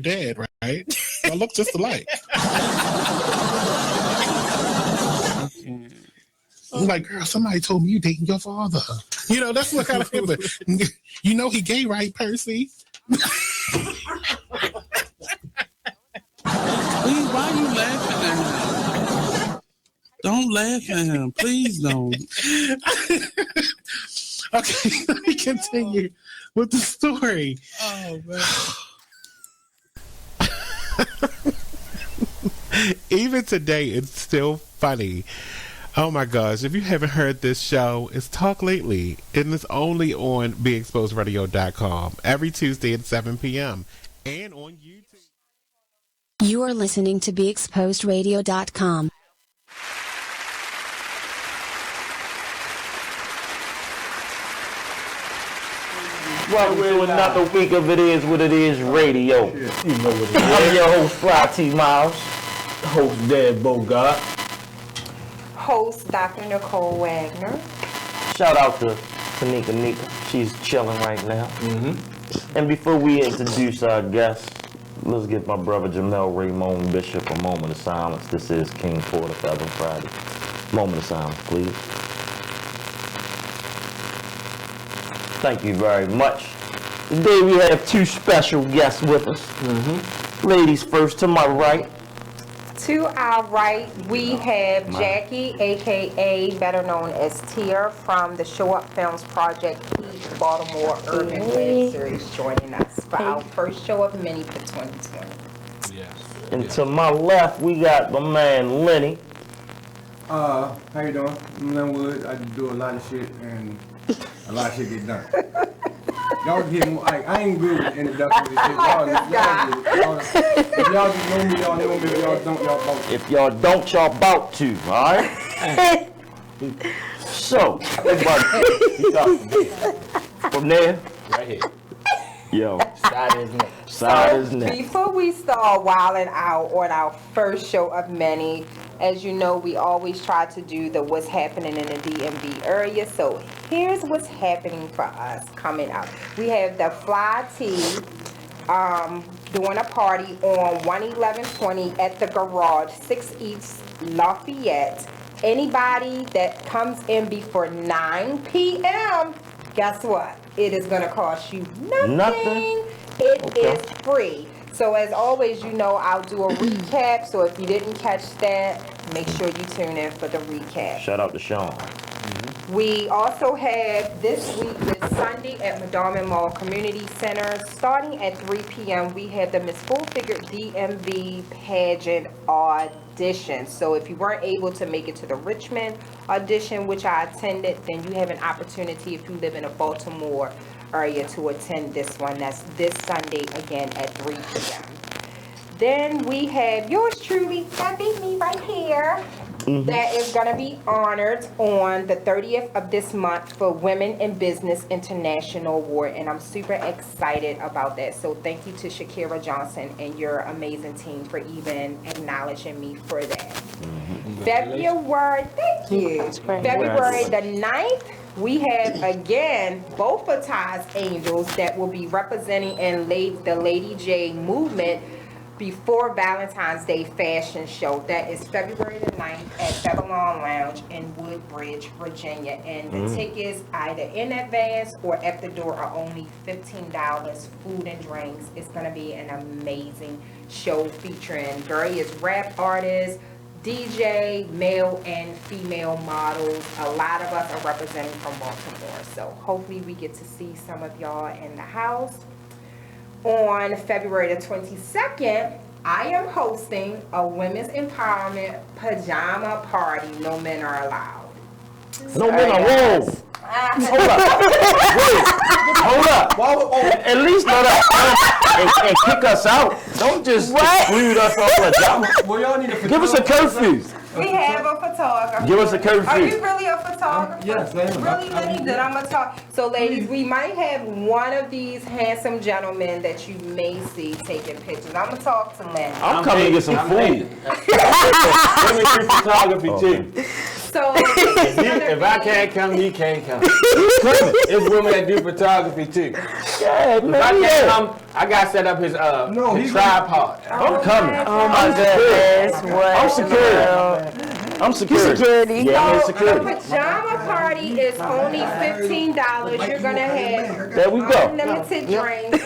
dad, right? Y'all look just alike. I'm like, girl, somebody told me you dating your father. You know, that's what kind of him. You know he gay, right, Percy? Please, why are you laughing at him? Don't laugh at him. Please don't. Okay, let me continue with the story. Oh, man. Even today, it's still funny. Oh my gosh, if you haven't heard this show, it's Talk Lately, and it's only on BeExposedRadio.com every Tuesday at 7 p.m. and on YouTube. You are listening to BeExposedRadio.com. Welcome to another week of It Is What It Is Radio. You know what it is. I'm your host, Fly T. Miles. Host Dad Bogart. Host Dr. Nicole Wagner. Shout out to Nika. She's chilling right now. And before we introduce our guests, let's give my brother Jamel Raymond Bishop a moment of silence. This is King Porter Feather Friday. Moment of silence, please. Thank you very much. Today we have two special guests with us. Ladies first, to my right. To our right, we have Jackie, aka better known as Tia, from the Show Up Films Project East Baltimore Urban Web Series, joining us for our first Show Up Mini for 2020. Yes. And to my left, we got my man Lenny. How you doing? I'm Linwood. I do a lot of shit and a lot of shit get done. Y'all get more, like, I ain't good with introductions and shit. Y'all if y'all just know me, y'all know me. If y'all don't, y'all bout to. If y'all don't, y'all bout to, alright? So, everybody, from there, Right here. yo, Side is neck. side is neck. Before we start wilding out on our first show of many, as you know, we always try to do the what's happening in the DMV area. So here's what's happening for us coming up. We have the Fly T doing a party on 11120 at the garage, 6 East Lafayette. Anybody that comes in before 9 p.m., guess what? It is going to cost you nothing. It is free. So as always, you know, I'll do a recap. So if you didn't catch that, make sure you tune in for the recap. Shout out to Sean. We also have this week, this Sunday at Madonna Mall Community Center, starting at 3 p.m. We have the Miss Full Figure DMV pageant audition. So if you weren't able to make it to the Richmond audition, which I attended, then you have an opportunity if you live in a Baltimore area to attend this one. That's this Sunday again at 3 p.m. Then we have yours truly, that be me right here. That is going to be honored on the 30th of this month for Women in Business International Award, and I'm super excited about that. So thank you to Shakira Johnson and your amazing team for even acknowledging me for that. February, thank you. February the 9th, we have again both of Ty's Angels that will be representing in the Lady J movement before Valentine's Day fashion show. That is February the 9th at Babylon Lounge in Woodbridge, Virginia. And the tickets, either in advance or at the door, are only $15. Food and drinks. It's going to be an amazing show featuring various rap artists, DJ, male and female models. A lot of us are representing from Baltimore. So hopefully we get to see some of y'all in the house. On February the 22nd, I am hosting a women's empowerment pajama party. No men are allowed. No men are whoa. Hold up. At least let us and kick us out. Don't just exclude us off the job. Well, y'all need to Give us a curfew. We have a photographer. Give us a curfew. Are you really a photographer? Yes, I am. Really, Lenny? Then I'm going to talk. So, ladies, we might have one of these handsome gentlemen that you may see taking pictures. I'm going to talk to Lenny. I'm coming to get some food. Let me do photography too. So If I can't come, he can't come. It's women that do photography too. Yeah, If I man. can't come, I got to set up his he's tripod. I'm coming. Oh my goodness, what? I'm secure. I'm security. Security. Yeah, I'm in the security. pajama party is only $15. You're gonna have There we go. unlimited drinks.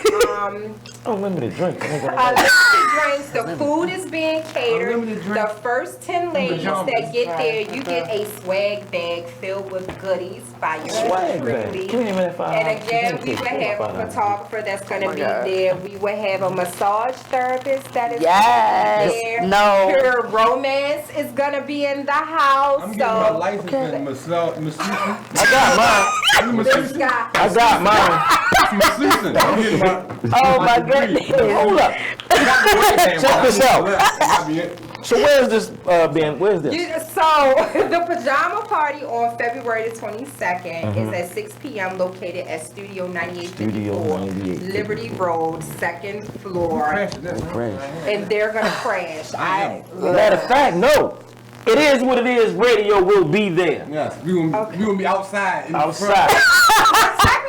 Unlimited drink. Unlimited drinks. The food is being catered. The first 10 ladies that get there, you get a swag bag filled with goodies by your Swag truly. bag. And again, we would have a photographer that's going to be there. We would have a massage therapist that is Yes. there. No. Pure romance is going to be in the house. I'm getting my So license in masseuse. I got mine. this guy. I got mine. Masseuse. I'm getting my. Oh my goodness. Hold up. Check this out. out. So where's this being? Where's this? So the pajama party on February the 22nd is at 6 p.m. located at Studio 9854 Liberty Road, 2nd floor. And they're gonna crash. Matter of fact, no. It is what it is. Radio will be there. Yes, we gonna be outside. In Outside.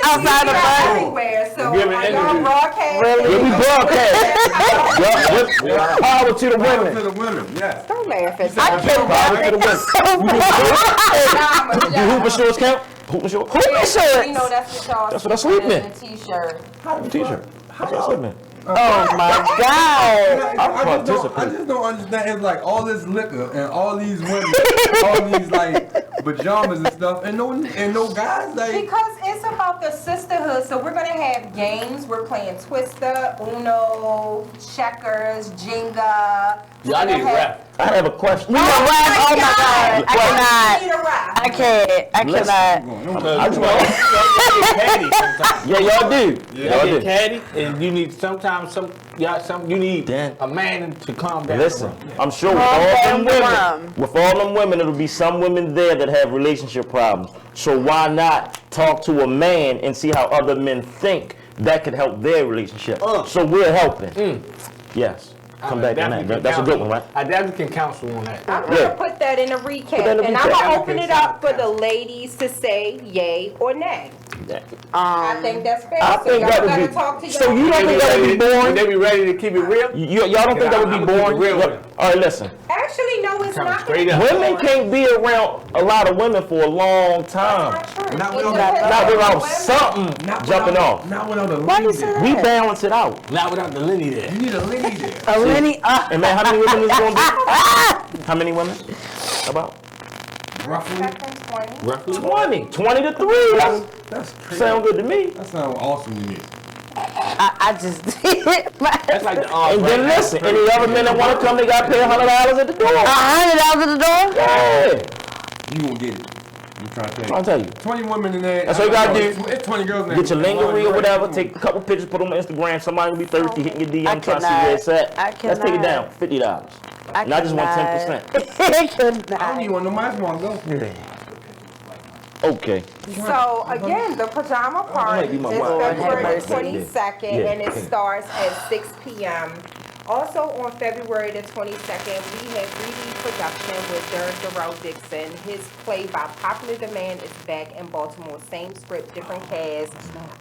Outside the bus. everywhere. So Give an are y'all interview. broadcasting? We'll be broadcast. Power to the Front. To women. the women, yes. Don't laugh at I me. can't Power to the women. Do hooping shorts count? Hooping shorts? Hooping You shorts. know that's what y'all That's what I sleep in. a t-shirt. T-shirt. That's what I sleep in. Oh my God. I just don't understand. It's like all this liquor and all these women, all these like pajamas and stuff, and no guys like. Because it's about the sisterhood, so we're gonna have games. We're playing Twister, Uno, checkers, Jenga. Y'all need to rap. I have a question. Oh my God. I We cannot. need a rap. I can't. I cannot. I just want. Caddy sometimes. Yeah, y'all do. Y'all Y'all get do. caddy, and you need you need Dan. a man to calm down. Listen, I'm sure with Calm all down them the women, rum. with all them women, it'll be some women there that have relationship problems. So why not talk to a man and see how other men think that could help their relationship? So we're helping. Yes. Come back on that. That's a good one, right? I definitely can counsel on that. I'm gonna put that in a recap, that in a and I'm recap. gonna open it up for the ladies to say yay or nay. I think that's fair. I So think y'all that would gotta be. talk to So y'all. you don't think that would be Would boring? they be ready to keep it real? Y'all don't think that would be I'm gonna keep it boring? real with them. All right, listen. Actually, no, it's Come not. straight up. Women can't be around a lot of women for a long time. Not It without- depends Not on the without women. something jumping off. Not without a Why you lady say there. that? We balance it out. Not without the Lenny there. You need a lady there. A Lenny. And man, how many women is going to be? How many women? About Roughly. Seconds, 20. Roughly. 20. 20 to 3. That's crazy. Sound good to me. That sounds awesome to me. I just did. That's like the And then listen, any other men that want to come, they got to pay $100 at the door. $100 at the door? Yeah. You gonna get it. I'm trying to tell you. I'll tell you. 20 women in there. That's what you gotta do. It's 20 girls in there. Get your lingerie or whatever, take a couple pictures, put them on Instagram. Somebody will be thirsty, hitting your DM, I trying to see where it's at. I Let's take it cannot. down, $50. And I just want 10%. I cannot. I don't even want nobody else want to go. Okay. So again, the pajama party be is my wife. February Lord have 22nd, Yeah. and it starts at 6 p.m. Also on February the 22nd, we have 3D production with Derek Darrell Dixon. His play by popular demand is back in Baltimore. Same script, different cast.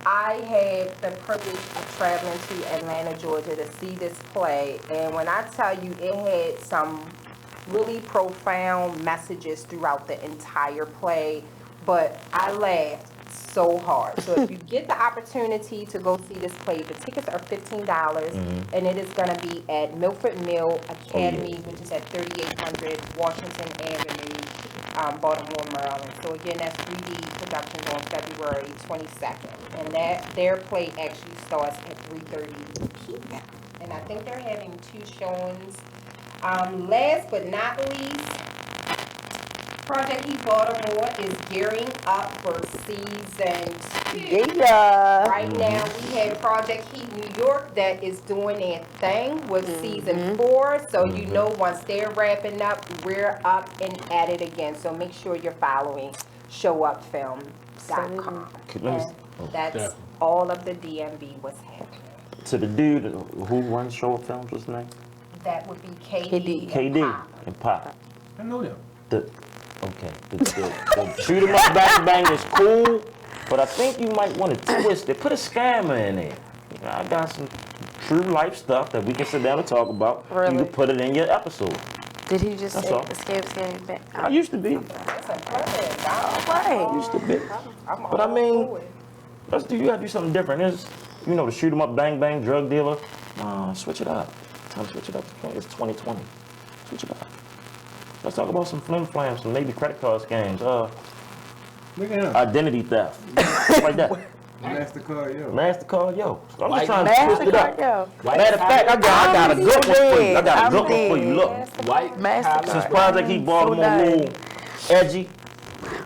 I had the privilege of traveling to Atlanta, Georgia to see this play, and when I tell you it had some really profound messages throughout the entire play, but I laughed so hard. So if you get the opportunity to go see this play, the tickets are $15, and it is going to be at Milford Mill Academy, which is at 3800 Washington Avenue, Baltimore, Maryland. So again, that's 3D Productions on February 22nd, and their play actually starts at 3:30 p.m. And I think they're having 2 showings. Last but not least, Project Heat Baltimore is gearing up for season 2. Yeah. Right now, we have Project Heat New York that is doing their thing with season 4. So you know once they're wrapping up, we're up and at it again. So make sure you're following showupfilm.com. And that's all of the DMV what's happening. To the dude who runs Show Up Films, what's his name? That would be KD. KD and Pop. I know them. The, Okay. The shoot 'em up bang is cool, but I think you might want to twist it. Put a scammer in there. You know, I got some true life stuff that we can sit down and talk about. Really? You can put it in your episode. Did he just That's say all. scam? I used to be. Right. Used to be. But I mean, you gotta do something different. It's, you know, the shoot 'em up bang drug dealer. Switch it up. Time to switch it up. It's 2020. Switch it up. Let's talk about some flim flams, some maybe credit card scams, Look at him. identity theft, stuff like that. MasterCard, yo. MasterCard, yo. I'm White just trying to twist it up. Yo. Matter of fact, I got a good one for you. I got a good one for you. Look, White MasterCard. since Project Heat Baltimore So nice. little edgy,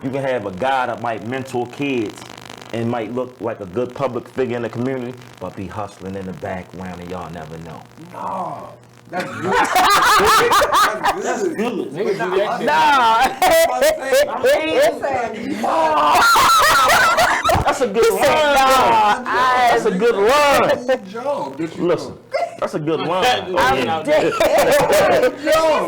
you can have a guy that might mentor kids and might look like a good public figure in the community, but be hustling in the background and y'all never know. No. That's good. That's good. Niggas do that shit. That's a good line. That's a good line. Good job. Listen, that's a good line. I'm dead. I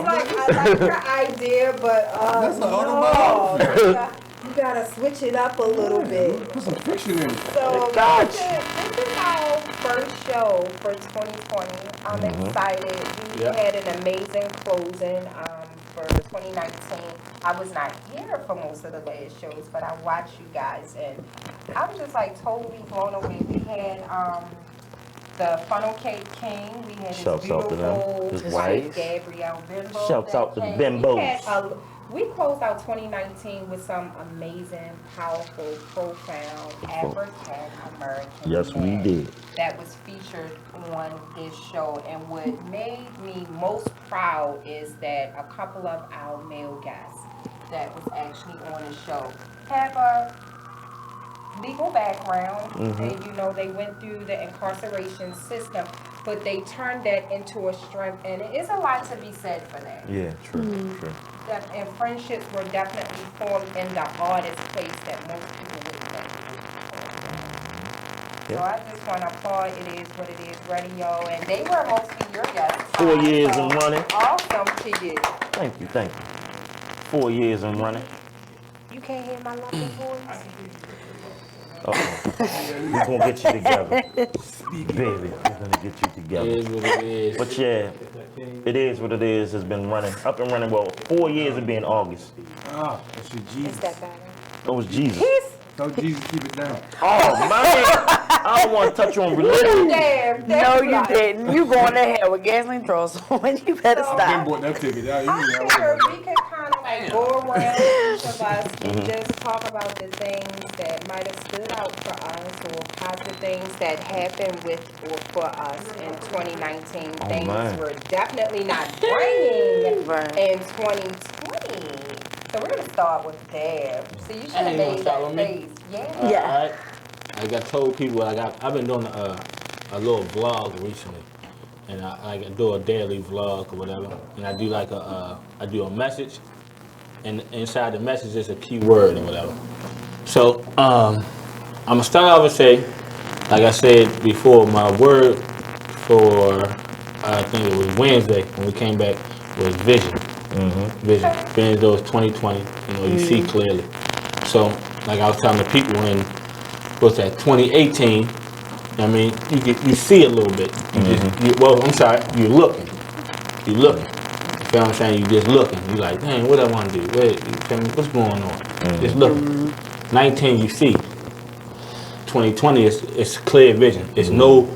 like your idea, but That's an no. automatic. You gotta switch it up a little bit. Put some fiction in it. So Gotcha. this is our first show for 2020. I'm excited. We had an amazing closing for 2019. I was not here for most of the last shows, but I watched you guys, and I was just like totally blown away. We had the Funnel Cake King. We had his Shouts out to them. beautiful His wife, wife. Gabrielle Bimbo. Shouts that out to came. Bimbos. We closed out 2019 with some amazing, powerful, profound African American Yes, we men did. that was featured on this show. And what made me most proud is that a couple of our male guests that was actually on the show have a legal background, and you know they went through the incarceration system, but they turned that into a strength, and it is a lot to be said for that. Yeah, true. And friendships were definitely formed in the hardest place that most people would think. So I just want to applaud It Is What It Is Radio, and they were mostly your guests. 4 years So, and running. Awesome to you. Thank you. 4 years and running. You can't hear my lovely voice? We're gonna get you together. Baby, we're gonna get you together. It is what it is. But yeah, It Is What It Is has been up and running, well, 4 years it'll be in August. Ah, that's your Jesus. Is that better? That was Jesus. So Jesus, keep it down. Oh, man. I don't want to touch on religion. Damn, No, you didn't. You going to hell with gasoline throws on. You better I stop. bought that ticket. I figured we could kind of like go around each of us and just talk about the things that might have stood out for us, or positive things that happened with or for us in 2019. Things man. we're definitely not bringing Right. in 2020. So we're gonna start with Dab. So you should have Hey, you wanna made start that with me? face. Yeah. Yeah. Alright. Like I told people, I've been doing a little vlog recently, and I do a daily vlog or whatever, and I do like I do a message, and inside the message is a key word or whatever. So I'm gonna start off and say, like I said before, my word for I think it was Wednesday when we came back was vision. Vision. Being those 2020, you know, you see clearly. So, like I was telling the people in, what's that, 2018, I mean, you see a little bit. You're looking. You're looking. You feel what I'm saying? You just looking. You like, dang, what I want to do? You feel me? What's going on? Just looking. 19, you see. 2020, it's clear vision. It's no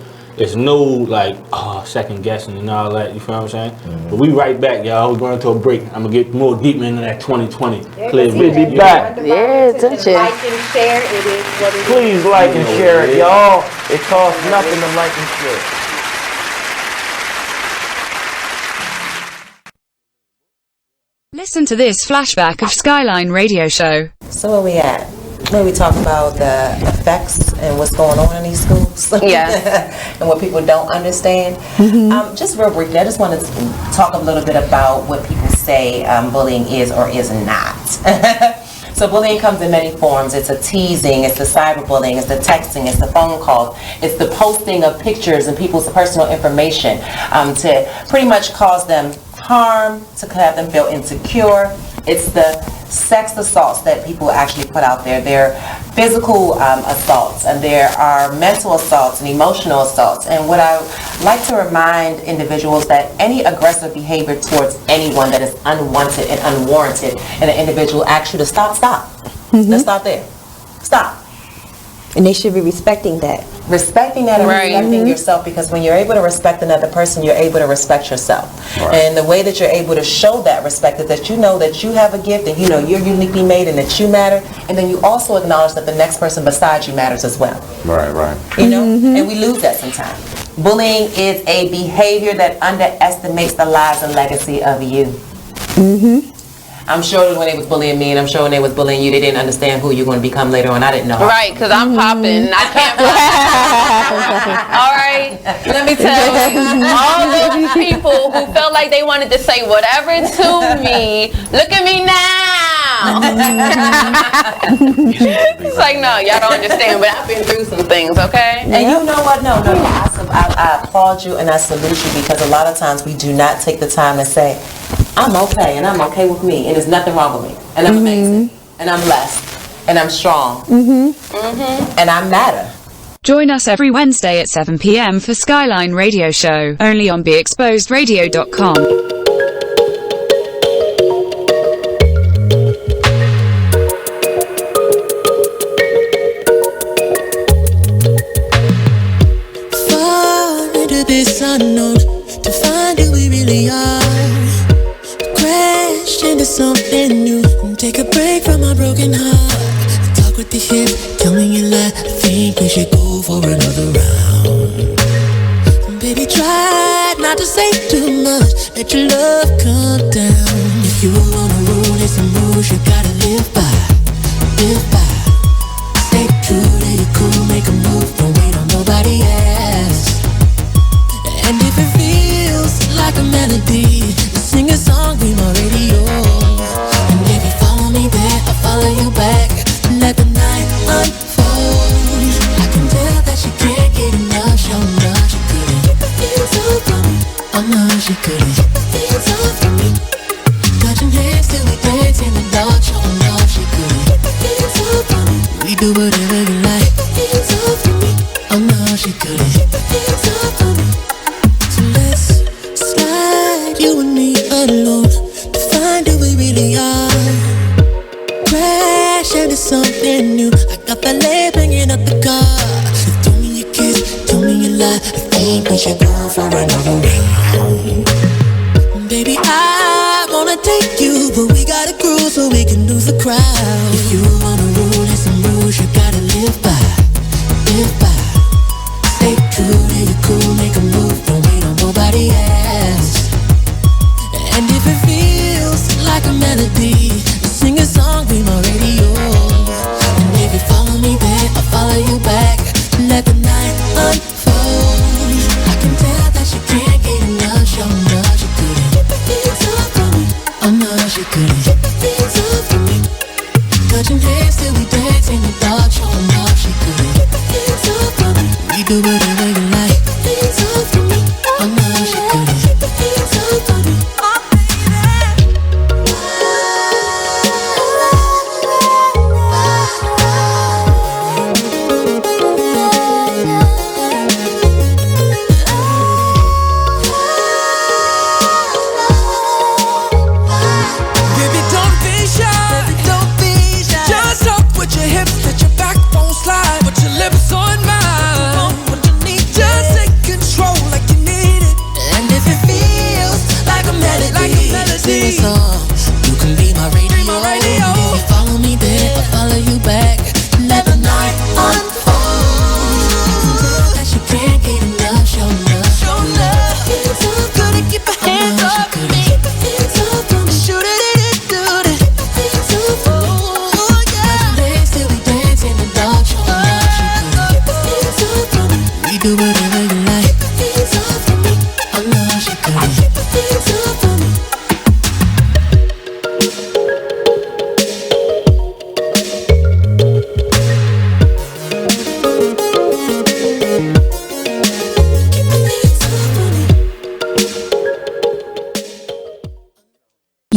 like second guessing and all that. You feel what I'm saying? But we right back, y'all. We're going to a break. I'm gonna get more deep into that 2020 clear vision. Be back. Yeah, attention. Like and share. It is what it is. Please like and share it, y'all. It costs nothing to like and share. Listen to this flashback of Skyline Radio Show. So where we at? Where we talk about the effects and what's going on in these schools. Yeah. And what people don't understand. Just real briefly, I just wanted to talk a little bit about what people say bullying is or is not. So bullying comes in many forms. It's a teasing, it's the cyberbullying, it's the texting, it's the phone calls, it's the posting of pictures and people's personal information to pretty much cause them harm, to have them feel insecure. It's the sex assaults that people actually put out there. There are physical assaults, and there are mental assaults and emotional assaults. And what I like to remind individuals that any aggressive behavior towards anyone that is unwanted and unwarranted, and an individual asks you to stop. Let's stop there. Stop. And they should be respecting that. Respecting that and respecting yourself, because when you're able to respect another person, you're able to respect yourself. And the way that you're able to show that respect is that you know that you have a gift, and you know you're uniquely made and that you matter, and then you also acknowledge that the next person beside you matters as well. Right. You know, and we lose that sometimes. Bullying is a behavior that underestimates the lives and legacy of you. I'm sure when they was bullying me, and I'm sure when they was bullying you, they didn't understand who you're going to become later on. I didn't know. Right, because I'm popping. I can't. All right, let me tell you, all those people who felt like they wanted to say whatever to me, look at me now. It's like, no, y'all don't understand, but I've been through some things, okay? And you know what? No, I applaud you and I salute you, because a lot of times we do not take the time to say, I'm okay, and I'm okay with me, and there's nothing wrong with me, and I'm amazing, and I'm blessed, and I'm strong, and I matter. Join us every Wednesday at 7 p.m. for Skyline Radio Show, only on BeExposedRadio.com. This unknown to find who we really are. Crash into something new and take a break from our broken heart. Talk with the hip, tell me you lie. I think we should go for another round. Baby, try not to say too much. Let your love come down. If you wanna rule, there's some rules you gotta live by. Live by. Stay true to your cool, make a move. Don't wait on nobody else. And if it feels like a melody, sing a song in my radio. And if you follow me there, I'll follow you back. Let the night unfold. I can tell that she can't get enough. Show no, she couldn't keep the things up from me. Oh no, she couldn't keep the things up from me. Touching hands till we dance in the dark. Show no, she couldn't keep the things up from me. We do whatever you like. Keep the things up from me. Oh no, she couldn't keep the things up from me. Let's slide, you and me alone, to find who we really are. Crash into something new. I got that leg banging up the car. So tell me you kiss, tell me you lie. I think we should go for another round. Baby, I wanna take you, but we gotta cruise so we can lose the crowd. If you wanna rule, there's some rules you gotta live by. Live by. Stay true to your cool, make a move. Don't wait on nobody else. And if it feels like a melody, sing a song in my radio. And if you follow me there, I'll follow you back. Let the night unfold. I can tell that she can't get enough. Show no, she couldn't keep the things up from me. Oh no, she couldn't keep the things up from me. Touching hands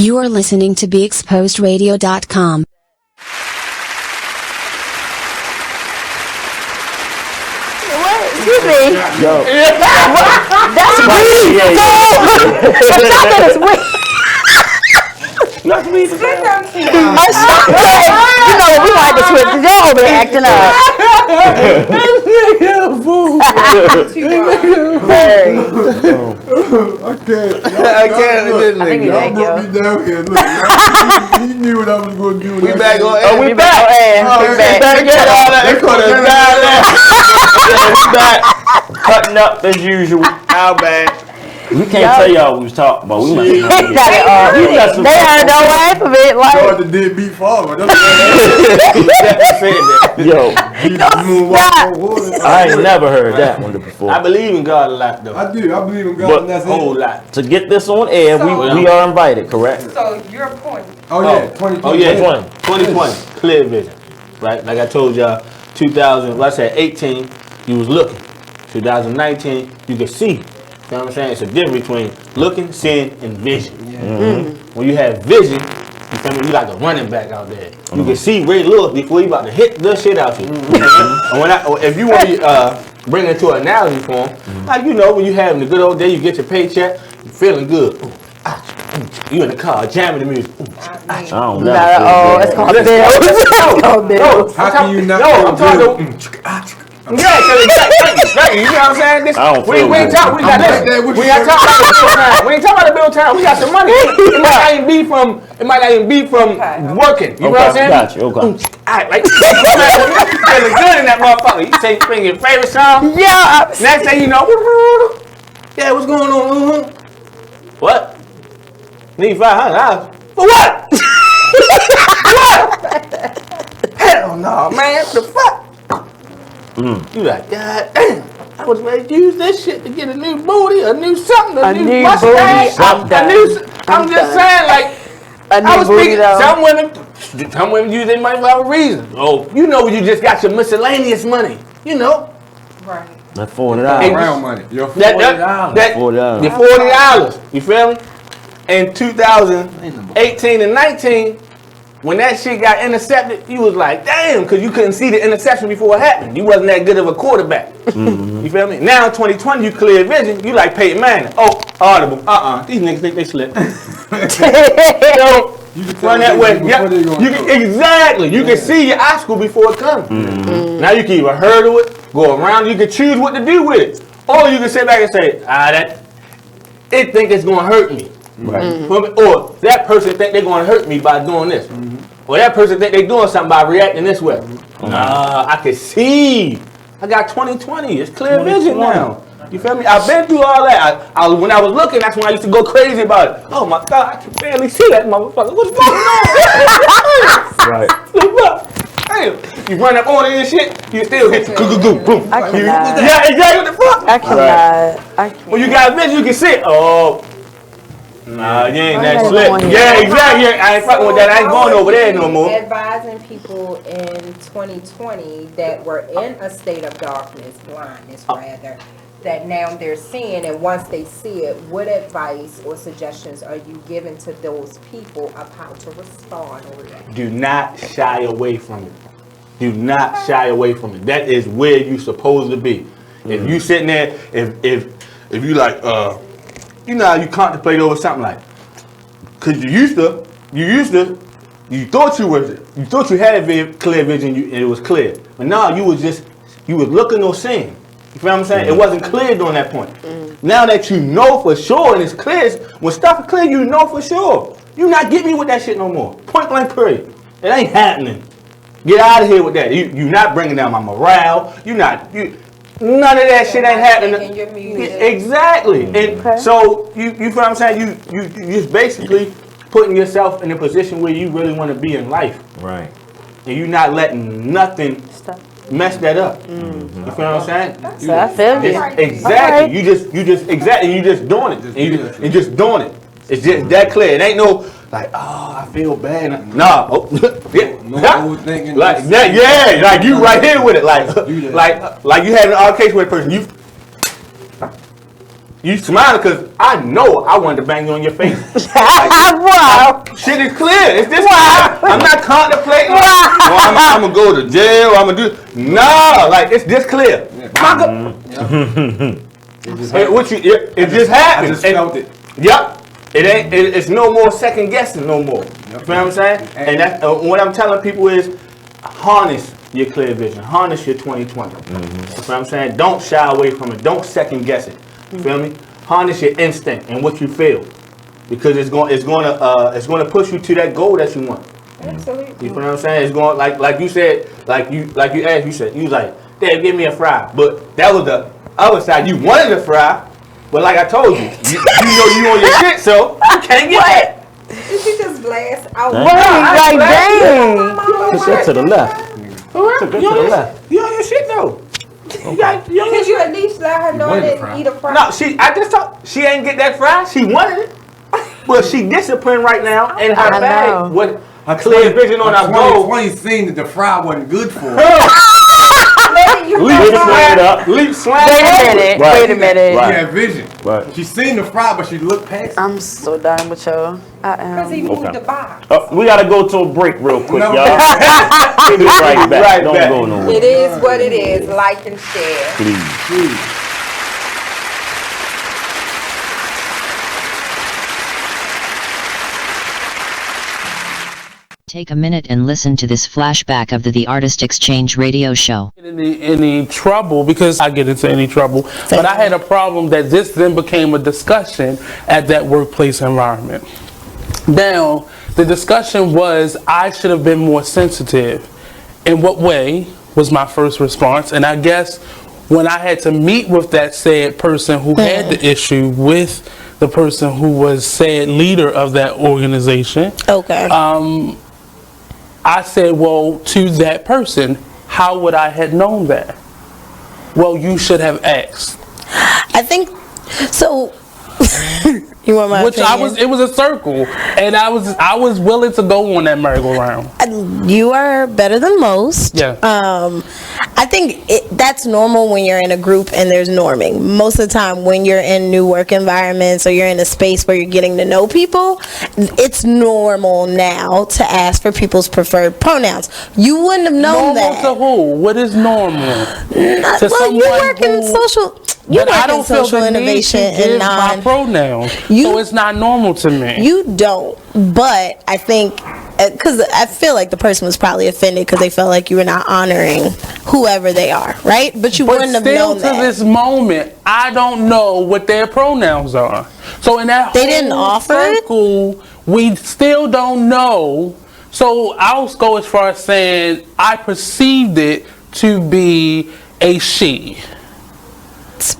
You are listening to BeExposedRadio.com. Excuse me. Yo. That's weed. No. It's not that it's weed. That's me. You know, we like to switch because y'all over there acting up. Very. I can't. I think Y'all brought me down here. Look, he knew what I was going to do. We back on air. Oh, we back. We back. They caught us down there. We back. Cutting up as usual. How bad? We can't tell y'all what we was talking about. We must They heard no half of it. Like, Georgia did beat farmer. Yo, I ain't never heard that one before. I believe in God a lot, though. I do. I believe in God, But and that's A whole it. lot. to get this on air, we are invited, correct? So your point. Oh yeah, 2020. Oh yeah, 2020, clear vision, right? Like I told y'all, 2000, like I said, 18, you was looking. 2019, you could see. You know what I'm saying? It's a difference between looking, seeing, and vision. When you have vision, you feel me? You like a running back out there. You can see Ray Lewis before he about to hit the shit out you. And if you want to bring it to an analogy form, like you know, when you having a good old day, you get your paycheck, you feeling good. You in the car jamming the music. I don't know. it's called bills. How can you not? No, I'm talking. Yeah, exactly. You know what I'm saying? This, I don't feel we ain't talking. We got this. We ain't talking about the bill time. We ain't talking about the bill time. We got some money. It might not even be from working. You know what I'm saying? Got you. Okay. All right, like feeling good in that motherfucker. You say bring your favorite song. Yeah. Next thing you know, yeah, what's going on? What? Need $500 for what? What? Hell no, man. What the fuck? You like, God damn, I was ready to use this shit to get a new booty, a new something, a new Mustang. I'm just saying, like, I was speaking, some women use their money for a reason. Oh, you know when you just got your miscellaneous money, you know. Right. That $40. Round money. Your $40. Your $40. You feel me? In 2018 and 19, when that shit got intercepted, you was like, damn, because you couldn't see the interception before it happened. You wasn't that good of a quarterback. You feel me? Now in 2020, you clear vision. You like Peyton Manning. Oh, audible. These niggas think they slick. So, run that way. Exactly. You can see your obstacle before it comes. Now you can either hurdle it, go around. You can choose what to do with it. Or you can sit back and say, it think it's going to hurt me. Right. Or that person think they're going to hurt me by doing this. Or that person think they're doing something by reacting this way. Nah, I can see. I got 2020. It's clear vision now. You feel me? I've been through all that. When I was looking, that's when I used to go crazy about it. Oh my God, I can barely see that motherfucker. What's going on? Right. Damn. You run up on it and shit, you still hit the boom. I cannot. Yeah, exactly what the fuck? I cannot. When you got vision, you can see it. Oh. Nah, you ain't that slick. Yeah, exactly. I ain't fucking with that. I ain't going over there no more. Advising people in 2020 that were in a state of darkness, blindness rather, that now they're seeing, and once they see it, what advice or suggestions are you giving to those people of how to respond or react? Do not shy away from it. Do not shy away from it. That is where you're supposed to be. If you sitting there, if you like, you know how you contemplate over something like, cause you thought you had clear vision and it was clear, but now you was looking or seeing. You feel what I'm saying? It wasn't clear during that point. Now that you know for sure and it's clear, when stuff is clear, you know for sure. You not getting me with that shit no more. Point blank period. It ain't happening. Get out of here with that. You not bringing down my morale. None of that shit ain't happening. Exactly. And so you feel what I'm saying? You just basically putting yourself in a position where you really want to be in life. Right. And you not letting nothing mess that up. You feel what I'm saying? So I feel you. Exactly. You just doing it. And just doing it. It's just that clear. It ain't no like, oh, I feel bad. Nah. Oh, yeah. Like that, yeah. Like you right here with it. Like you had an altercation with a person. You smiling because I know I wanted to bang you on your face. Wow. Shit is clear. It's this clear. I'm not contemplating. Well, I'm gonna go to jail. I'm gonna do. No, like it's this clear. It just happened. I just felt it. Yep. It's no more second guessing no more. You feel what I'm saying? And that what I'm telling people is harness your clear vision. Harness your 2020. You feel what I'm saying? Don't shy away from it. Don't second guess it. You feel me? Harness your instinct and what you feel, because it's going to push you to that goal that you want. Absolutely. You feel what I'm saying? It's going like you said, like you asked, you was like, Dad, give me a fry. But that was the other side. You wanted a fry, but like I told you, you know you on your shit, so you can't get that. Did you just blast out? Right, dang. Push that to the left. Push that to the left. You on your shit though. Could you at least let her know that eat a fry? No, I just thought she ain't get that fry. She wanted it, but she disciplined right now in her bag with a clear vision on her goal. 20 seen that the fry wasn't good for her. Leap slam. Wait a minute. She had vision. Right. She seen the fry, but she looked past it. I'm so done with y'all. I am. Because he moved the box. We gotta go to a break real quick, y'all. We'll be right back. Right Don't back. go nowhere. It is what it is. Like and share. Please. Take a minute and listen to this flashback of the Artist Exchange radio show. Any trouble, because I get into any trouble, but I had a problem that this then became a discussion at that workplace environment. Now, the discussion was I should have been more sensitive. In what way was my first response? And I guess when I had to meet with that said person who had the issue with the person who was said leader of that organization. Okay. I said, well, to that person, how would I have known that? Well, you should have asked. I think so. You want my opinion? It was a circle, and I was willing to go on that merry-go-round. You are better than most. Yeah. I think that's normal when you're in a group and there's norming. Most of the time when you're in new work environments or you're in a space where you're getting to know people, it's normal now to ask for people's preferred pronouns. You wouldn't have known that. Normal to who? What is normal? Well, you work in social. You work in social innovation and my pronouns, so it's not normal to me. You don't, but I think because I feel like the person was probably offended because they felt like you were not honoring whoever they are, right? But you wouldn't have known that. Still to this moment, I don't know what their pronouns are. So in that they didn't offer circle, we still don't know. So I'll go as far as saying I perceived it to be a she.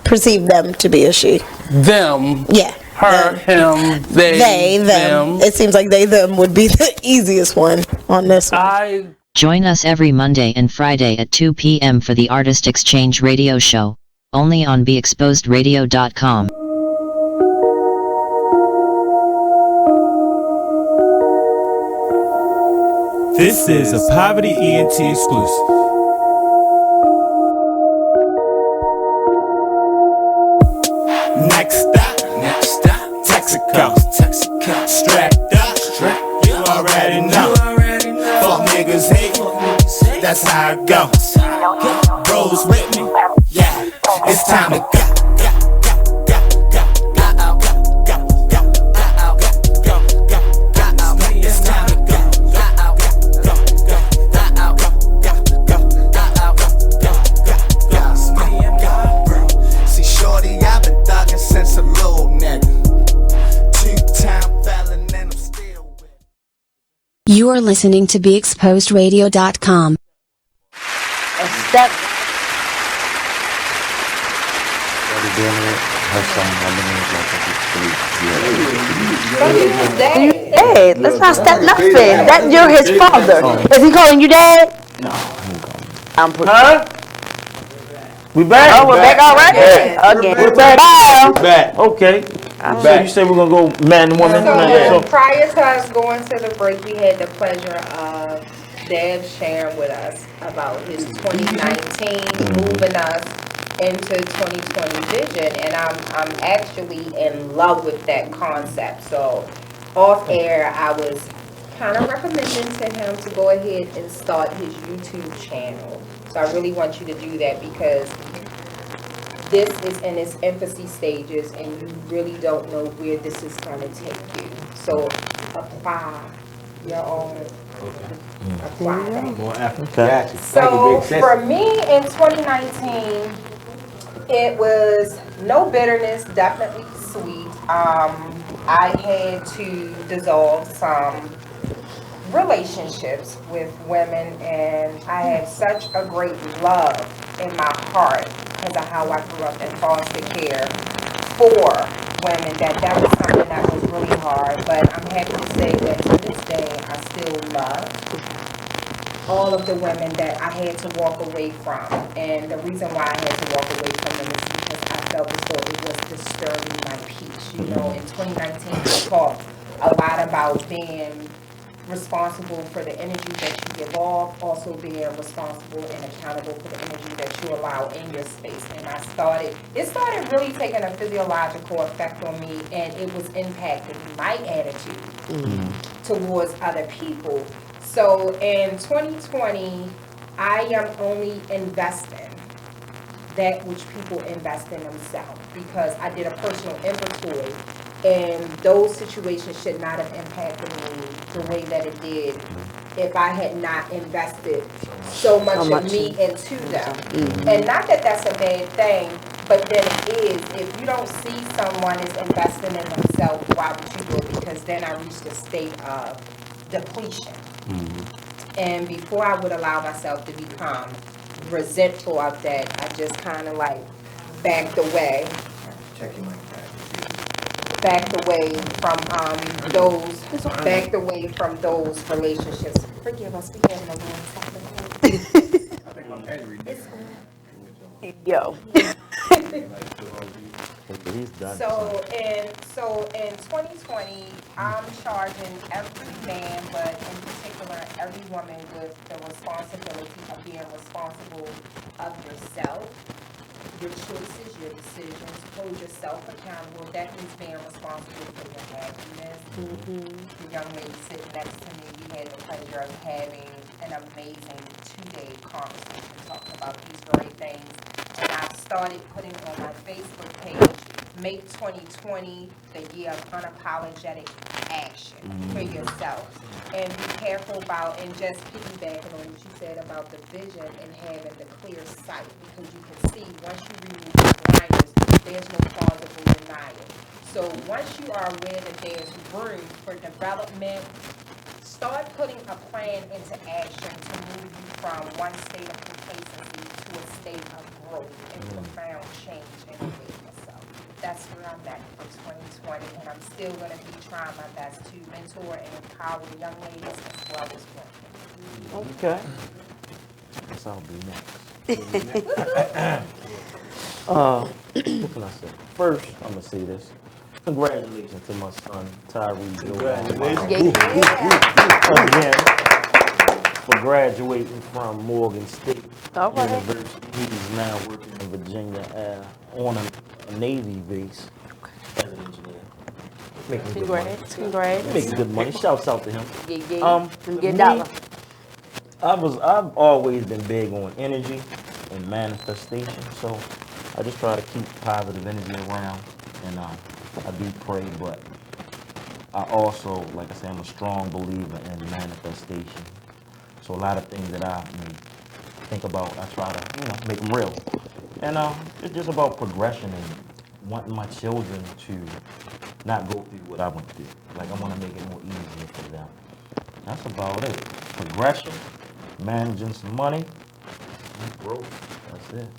Perceive them to be a she. Them. Yeah. Her, him, they, them. It seems like they, them would be the easiest one on this one. Join us every Monday and Friday at 2 p.m. for the Artist Exchange radio show, only on BeExposedRadio.com. This is a Poverty ENT exclusive. Next stop, Texaco. Strapped up, you already know. Fuck niggas hate, that's how it goes. Bros with me, yeah, it's time to go. You are listening to BeExposedRadio.com. Dad, let's not step nothing. That you're his father. Is he calling you dad? No. I'm putting. Huh? We back? Oh, we're back already? Yeah. Again. We're back. Bye. Back. Okay. So you said we're gonna go man and woman. So prior to us going to the break, we had the pleasure of Dev sharing with us about his 2019, moving us into 2020 vision, and I'm actually in love with that concept. So off air, I was kind of recommending to him to go ahead and start his YouTube channel. So I really want you to do that because this is in its infancy stages and you really don't know where this is going to take you. So apply your own. Apply that. More effort. Okay. So for me in 2019, it was no bitterness, definitely sweet. I had to dissolve some relationships with women, and I had such a great love in my heart because of how I grew up in foster care for women, that was something that was really hard. But I'm happy to say that to this day I still love all of the women that I had to walk away from. And the reason why I had to walk away from them is because I felt as though it was disturbing my peace. You know, in 2019 I talked a lot about being responsible for the energy that you give off, also being responsible and accountable for the energy that you allow in your space. And it started really taking a physiological effect on me, and it was impacting my attitude towards other people. So in 2020, I am only investing that which people invest in themselves, because I did a personal inventory, and those situations should not have impacted me the way that it did if I had not invested so much of me into them. And not that that's a bad thing, but then it is. If you don't see someone is investing in themselves, why would you do it? Because then I reached a state of depletion. And before I would allow myself to become resentful of that, I just kind of like backed away. Check your mic. Backed away from those relationships. Forgive us, we having a little technical. Yo. So in 2020, I'm charging every man, but in particular every woman, with the responsibility of being responsible of yourself, your choices, your decisions. Hold yourself accountable. That means being responsible for your happiness. The young lady sitting next to me, we had the pleasure of having an amazing 2-day conversation talking about these very things. And I started putting on my Facebook page, make 2020 the year of unapologetic action for yourself. And be careful about, and just piggybacking on what you said about the vision and having the clear sight, because you can see once you remove the blinders, there's no plausible denial. So once you are aware that there's room for development, start putting a plan into action to move you from one state of complacency to a state of growth and profound change in the way of yourself. That's where I'm at for 2020, and I'm still going to be trying my best to mentor and empower young ladies as well as women. Okay. Guess I'll be next. What can I say? First, I'm gonna say this. Congratulations to my son, Tyree. Congratulations. Again, for graduating from Morgan State University. He's now working in Virginia on a Navy base as an engineer. Making good money. Congrats. Making good money. Shouts out to him. Get dollar. I've always been big on energy and manifestation, so I just try to keep positive energy around, and I do pray, but I also, like I say, I'm a strong believer in manifestation. So a lot of things that I think about, I try to, make them real. And it's just about progression and wanting my children to not go through what I went through. Like, I want to make it more easier for them. That's about it. Progression, managing some money, and growth. That's it.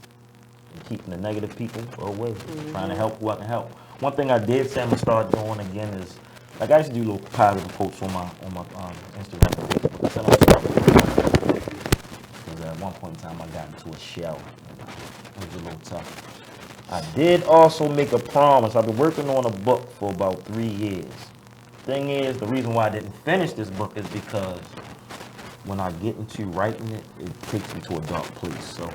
And keeping the negative people away. Trying to help who I can help. One thing I did say I'm gonna start doing again is, like, I used to do little positive quotes on my Instagram and Facebook. I said I'm starting, because at one point in time I got into a shell. It was a little tough. I did also make a promise. I've been working on a book for about 3 years. Thing is, the reason why I didn't finish this book is because when I get into writing it, it takes me to a dark place. So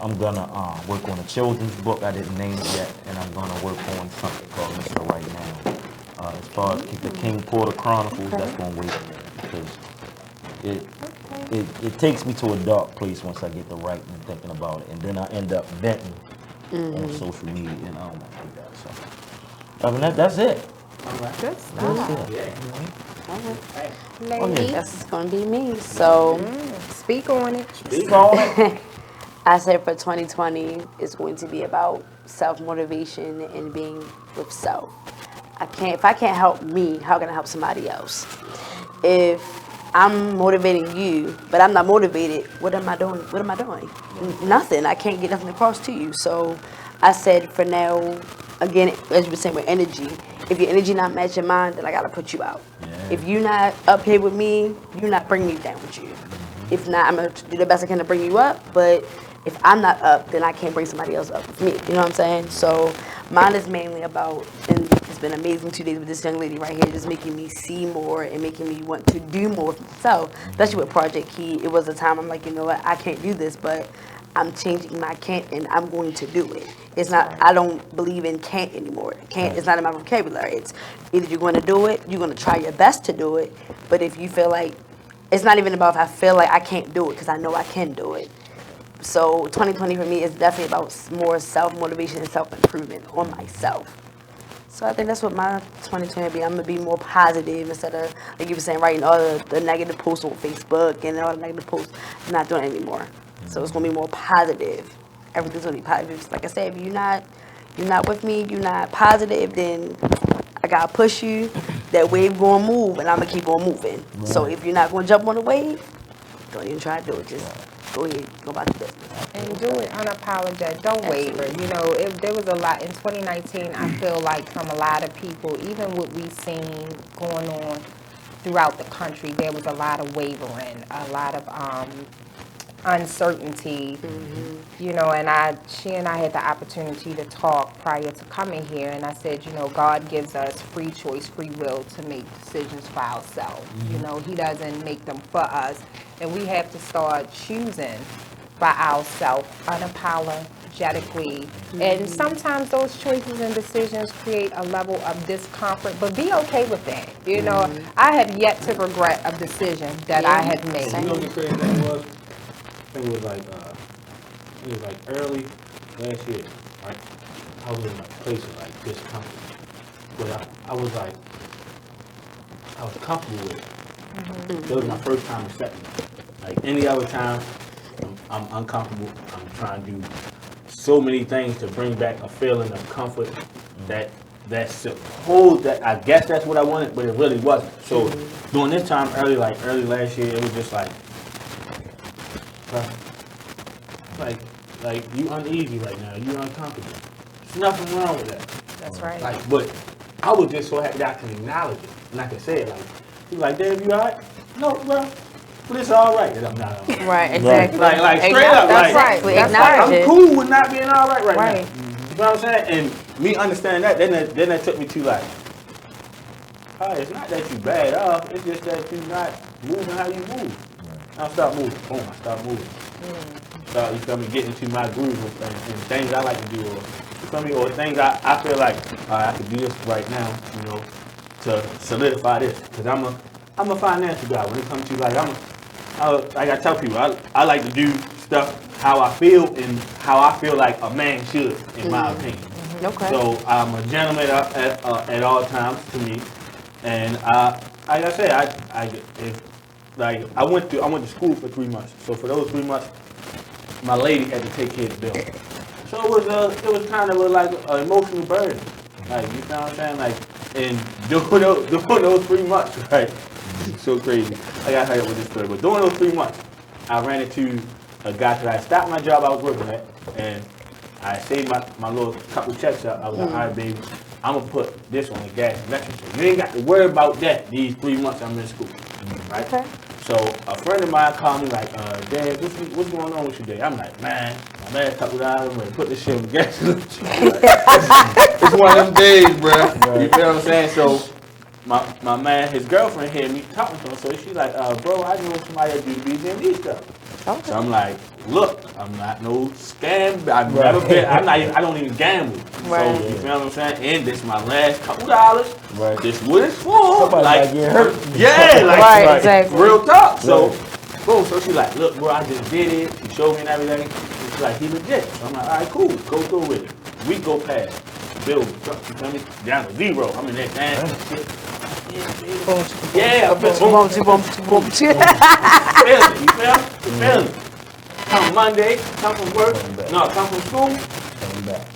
I'm gonna work on a children's book. I didn't name it yet, and I'm gonna work on something called Mr. Right Now. As far as the King Porter Chronicles, that's gonna wait because it takes me to a dark place once I get to writing and thinking about it, and then I end up venting on social media, and I don't want to do that. So, I mean, that's it. Good stuff. Lady, that's gonna be me. So, speak on it. Speak on it. I said for 2020 is going to be about self-motivation and being with self. If I can't help me, how can I help somebody else? If I'm motivating you, but I'm not motivated, what am I doing? What am I doing? Nothing. I can't get nothing across to you. So I said for now, again, as you were saying with energy, if your energy not matching mine, then I gotta put you out. Yeah. If you're not up here with me, you're not bringing me down with you. If not, I'm gonna do the best I can to bring you up, but if I'm not up, then I can't bring somebody else up with me. You know what I'm saying? So mine is mainly about, and it's been amazing 2 days with this young lady right here, just making me see more and making me want to do more for myself, especially with Project Key. It was a time I'm like, you know what, I can't do this, but I'm changing my can't and I'm going to do it. It's not, I don't believe in can't anymore. Can't is not in my vocabulary. It's either you're going to do it, you're going to try your best to do it, but if you feel like, it's not even about if I feel like I can't do it, because I know I can do it. So 2020 for me is definitely about more self-motivation and self-improvement on myself. So I think that's what my 2020 will be. I'm going to be more positive instead of, like you were saying, writing all the negative posts on Facebook and all the negative posts. I'm not doing it anymore. So it's going to be more positive. Everything's going to be positive. Like I said, if you're not with me, you're not positive, then I got to push you. That wave going to move, and I'm going to keep on moving. Right. So if you're not going to jump on the wave, don't even try to do it. Just go ahead, go about your business. And do it unapologetic. Don't waver. You know, there was a lot in 2019. I feel like from a lot of people, even what we've seen going on throughout the country, there was a lot of wavering, a lot of uncertainty. You know, and she and I had the opportunity to talk prior to coming here, and I said, you know, God gives us free choice, free will to make decisions for ourselves. You know, He doesn't make them for us, and we have to start choosing by ourselves unapologetically. And sometimes those choices and decisions create a level of discomfort, but be okay with that. You know, I have yet to regret a decision that I had made. You know what the crazy thing was? I think it was like early last year, right? I was in a place of like discomfort, but I was comfortable with it. It was my first time accepting it. Like any other time, I'm uncomfortable. I'm trying to do so many things to bring back a feeling of comfort that's supposed that I guess that's what I wanted, but it really wasn't. So during this time, early last year, it was just like you uneasy right now. You uncomfortable. There's nothing wrong with that. That's right. Like, but I was just so happy that I can acknowledge it, and I can say it. Like, he was like, "Dave, you all right?" No, bro. But it's all right that I'm not all right. Right, exactly. Like straight up. That's like, right. I'm cool with not being all right now. You know what I'm saying? And me understanding that, then that took me to like, oh, it's not that you bad off. It's just that you're not moving how you move. I'll start moving. Boom, I start moving. Start, you feel me, getting into my groove and things I like to do, or you feel me, or things I feel like, all right, I could do this right now, you know, to solidify this. Because I'm a financial guy. When it comes to like, like I tell people, I like to do stuff how I feel and how I feel like a man should, in my opinion. Okay. So I'm a gentleman at all times to me, and like I say, I went to school for 3 months. So for those 3 months, my lady had to take care of the bill. So it was kind of like an emotional burden. Like, you know what I'm saying? Like, and during those 3 months, right? It's so crazy. I got hurt with this story, but during those 3 months, I ran into a guy that I stopped my job I was working at, and I saved my little couple checks up. I was like, all right, baby, I'm gonna put this on the gas and electric. So you ain't got to worry about that these 3 months I'm in school, right? Okay. So a friend of mine called me like, Dad, what's going on with you today? I'm like, man, my last couple of hours, I'm gonna put this shit on the gas. It's one of them days, bro. You feel what I'm saying? So my man, his girlfriend heard me talking to him, so she's like, bro, I know somebody that do BG&E stuff. So I'm like, look, I'm not no scam. I've never been. I don't even gamble. Right. So you feel what I'm saying? And this is my last couple dollars. Right. This what it's for. Somebody like might get hurt. Yeah, like Right, exactly. real talk. So boom. So she like, look, bro, I just did it. She showed me and everything. She's like, he legit. So I'm like, all right, cool. Go through with it. We go past. Bill, you feel me? Down to zero. I'm in there dancing and shit. Yeah, boom. You feel me? Come Monday, come from work, come from school. Come back.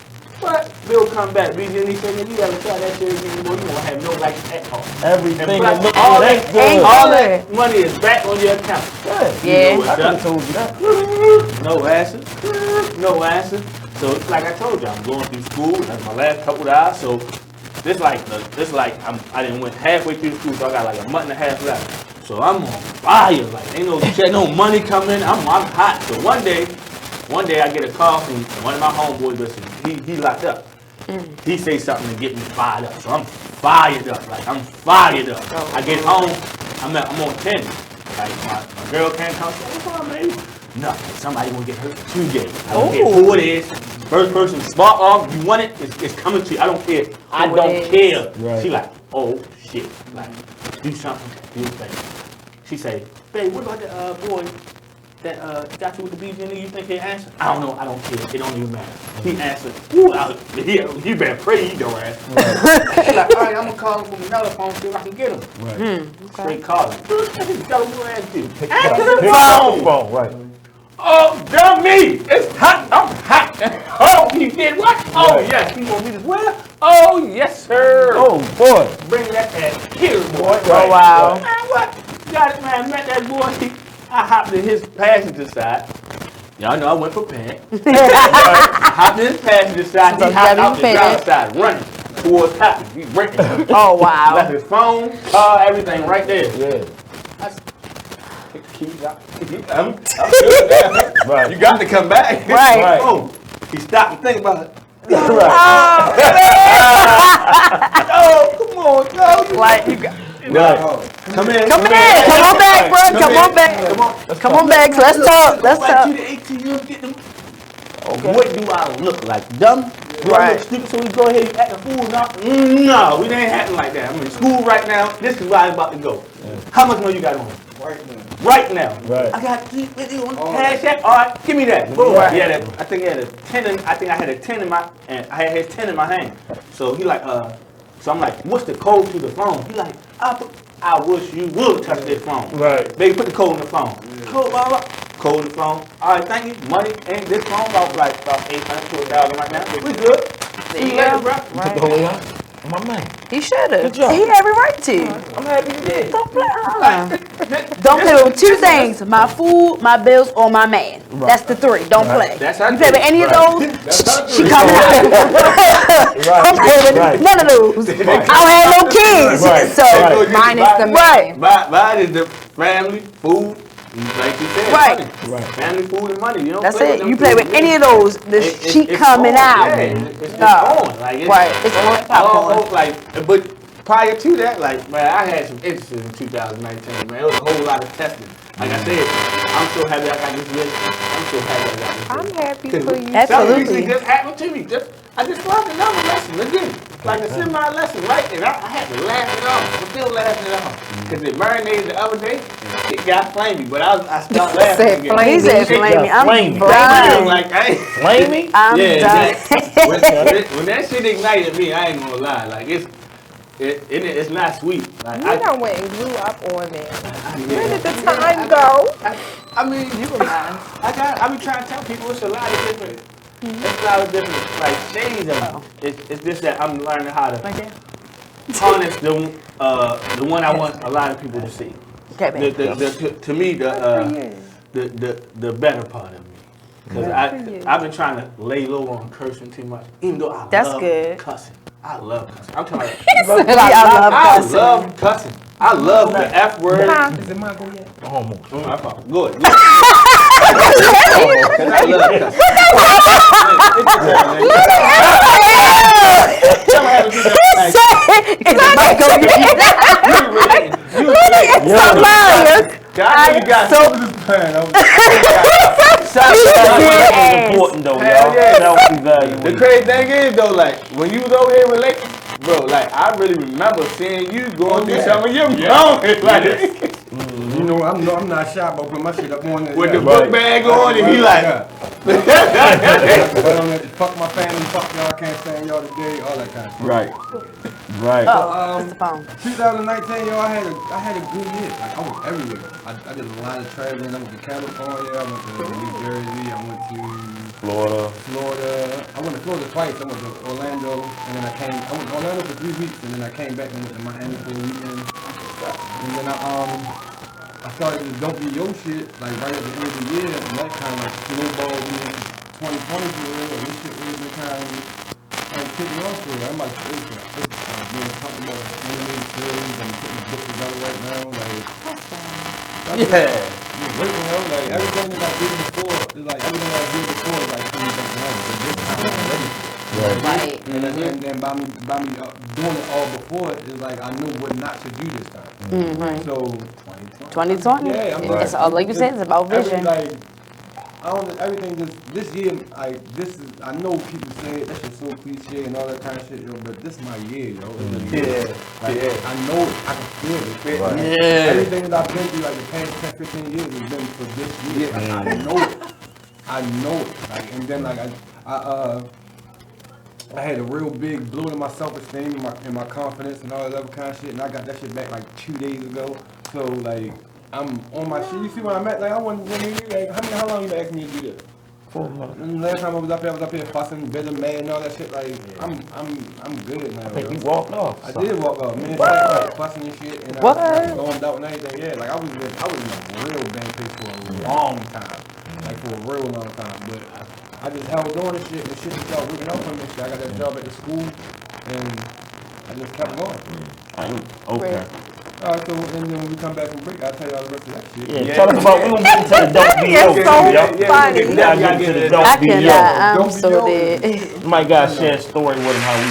But Bill come back. BJ, he said, you gotta try that shit again anymore. You won't have no life at all. Everything Plus, that looks all that that, good. all that money is back on your account. Yeah. I could have told you that. No answer. No answer. So like I told you, I'm going through school. That's my last couple of hours. So this like I didn't went halfway through the school, so I got like a month and a half left. So I'm on fire. Like ain't no money coming. I'm hot. So one day I get a call from one of my homeboys. Listen, he locked up. He say something to get me fired up. So I'm fired up. Like I'm fired up. I get home. I'm on 10. Like my girl can't come. What's on, baby? Nothing. Somebody gonna get hurt today. I don't care who it is. First person smart off. You want it? It's coming to you. I don't care. I don't care. Right. She like, oh shit. Like, do something. Do a thing. She say, babe, what about the boy that got you with the BG? You think he'll answer? I don't know. I don't care. It don't even matter. He answered. Ooh, you better pray he don't answer. She's like, all right, I'm gonna call him from another phone see if I can get him. Right. Straight call him. Tell him who asked you. Pick Answer up the the phone. Right. Oh, dummy! It's hot. I'm hot. Oh, he did what? Oh, yes. He want me to swear? Oh, yes, sir. Oh, boy. Bring that ass here, boy. Oh, wow. Man, what? Got it, man. Met that boy. I hopped in his passenger side. Y'all know I went for pants. Hopped in his passenger side. He hopped out the driver's side, running towards top. He breaking. Oh, wow. Left his phone, everything right there. Yeah. Take the keys out. I'm good now. Right. You got to come back. Right. Oh, he stopped and think about it. Right. Oh, come on, no. Like you got. Right. Come in. Come on back, bro. Come on back. Come on back. Let's talk. Let's talk. Okay. What do I look like? Dumb? Do I look stupid so we go ahead and act a fool now? No, we ain't acting like that. I'm in school right now. This is where I'm about to go. How much money you got on? Right now. Right. I got 350 on cash app. All right, give me that. Boom. Right. He had a, I think he had a 10 in, I think I had a 10 in my, and I had his 10 in my hand. So he like, so I'm like, what's the code to the phone? He like, I wish you would touch this phone. Right. Baby, put the code in the phone. Code, blah, blah. Code in the phone. All right, thank you. Money ain't this phone about 800 to 1,000 right now. We good. See you later, bro. Put the whole lot. My man. He should have. Good job. He had every right to. I'm happy you did. Don't play. Don't play with two things: my food, my bills, or my man. Right. That's the three. Don't play. That's how You play with any of those, she Right. coming out. I'm playing with none of those. I don't have no kids, Right. so Right. Mine is the right. Mine is the family, food, like you said, Right. money. Right. Family, food, and money. You don't That's play it. with them You play with things. any of those, the she It's coming on. out. Yeah, it's No. on. Like, Right. It's on popcorn. like, but prior to that, like, man, I had some instances in 2019, man. It was a whole lot of testing. Like I said, I'm so happy I got this list. I'm so happy I got this list. I'm happy for you. Something Absolutely. recently just happened to me. I just lost another lesson again. Like a semi lesson, right? And I had to laugh it off. I'm still laughing it off. Because it marinated the other day. It got flamey, but I stopped laughing Said again. flamey. He said flamey. I'm Flamey. done. Like, Flamey? I'm yeah, done. when that shit ignited me, I ain't gonna lie. Like it's not sweet. Like You done went and grew up on it. Where did the time go? I mean, you can lie. I be trying to tell people it's a lot of different. It's a lot of different like shades of it. It's just that I'm learning how to harness the one I want a lot of people to see. Okay, baby. To me the better part of me. Because I've been trying to lay low on cursing too much, even though I That's love good. cussing. I love cussing. I'm talking I love about I cussing. love cussing. I love the F word. Is it mine go yet? Almost. Good. I love cussing. I know you got something to plan. That's important though, y'all. Self-evaluation. The crazy thing is though, like when you was over here with Lakers, bro, like I really remember seeing you going through some of your moments. Like, you know, I'm not shy about putting my shit up on it. With the book bag on, and he like, fuck my family, fuck y'all, can't stand y'all today, all that kind of shit. Right. Right. So, 2019, y'all, I had a good year. Like I was everywhere. I did a lot of traveling. I went to California. I went to New Jersey. I went to Florida. I went to Florida twice. I went to Orlando, and then I went to Orlando for 3 weeks, and then I came back and went to Miami for a weekend. And then I started this Don't Be Yo shit, like right at the end of the year, and that kind of like snowballed me into 2020 for real, and this shit really been kind of like kicking off for real. I'm like, being talking about animated series and putting books together right now, like, great, you know, like everything that I did before, is like everything I did before is like coming back around, but this time I'm ready for it. Right. And then by me doing it all before it is like I knew what not to do this time. Mm-hmm. So 2020. yeah, It's all, like you said, it's about vision. Everything this year, I know people say it, that shit's so cliche and all that kind of shit, yo, but this is my year, yo. I know it, I can feel it. Right. Everything that I've been through, like the past 10, 15 years has been for this year. I know it. Like, and then like I had a real big blow in my self-esteem and my confidence and all that other kind of shit, and I got that shit back like 2 days ago. So like I'm on my shit. You see where I'm at? Like I want like how long you been asking me to do this? 4 months. And last time I was up here fussing, bitter, mad, and all that shit. Like I'm good now. I think you walked off. I did walk off, man. Like fussing and shit, and I was going out and everything. Yeah, like I was in a real bad place for a long time, like for a real long time. But I just held on to shit, and the shit just started working out for me. I got that job at the school, and I just kept going. Okay. Alright, so and then when we come back from break, I'll tell y'all the rest of that shit. Yeah, tell us about, we're gonna get into the Don't Be Yo. I cannot, I'm so dead. My guy shared a story with him how we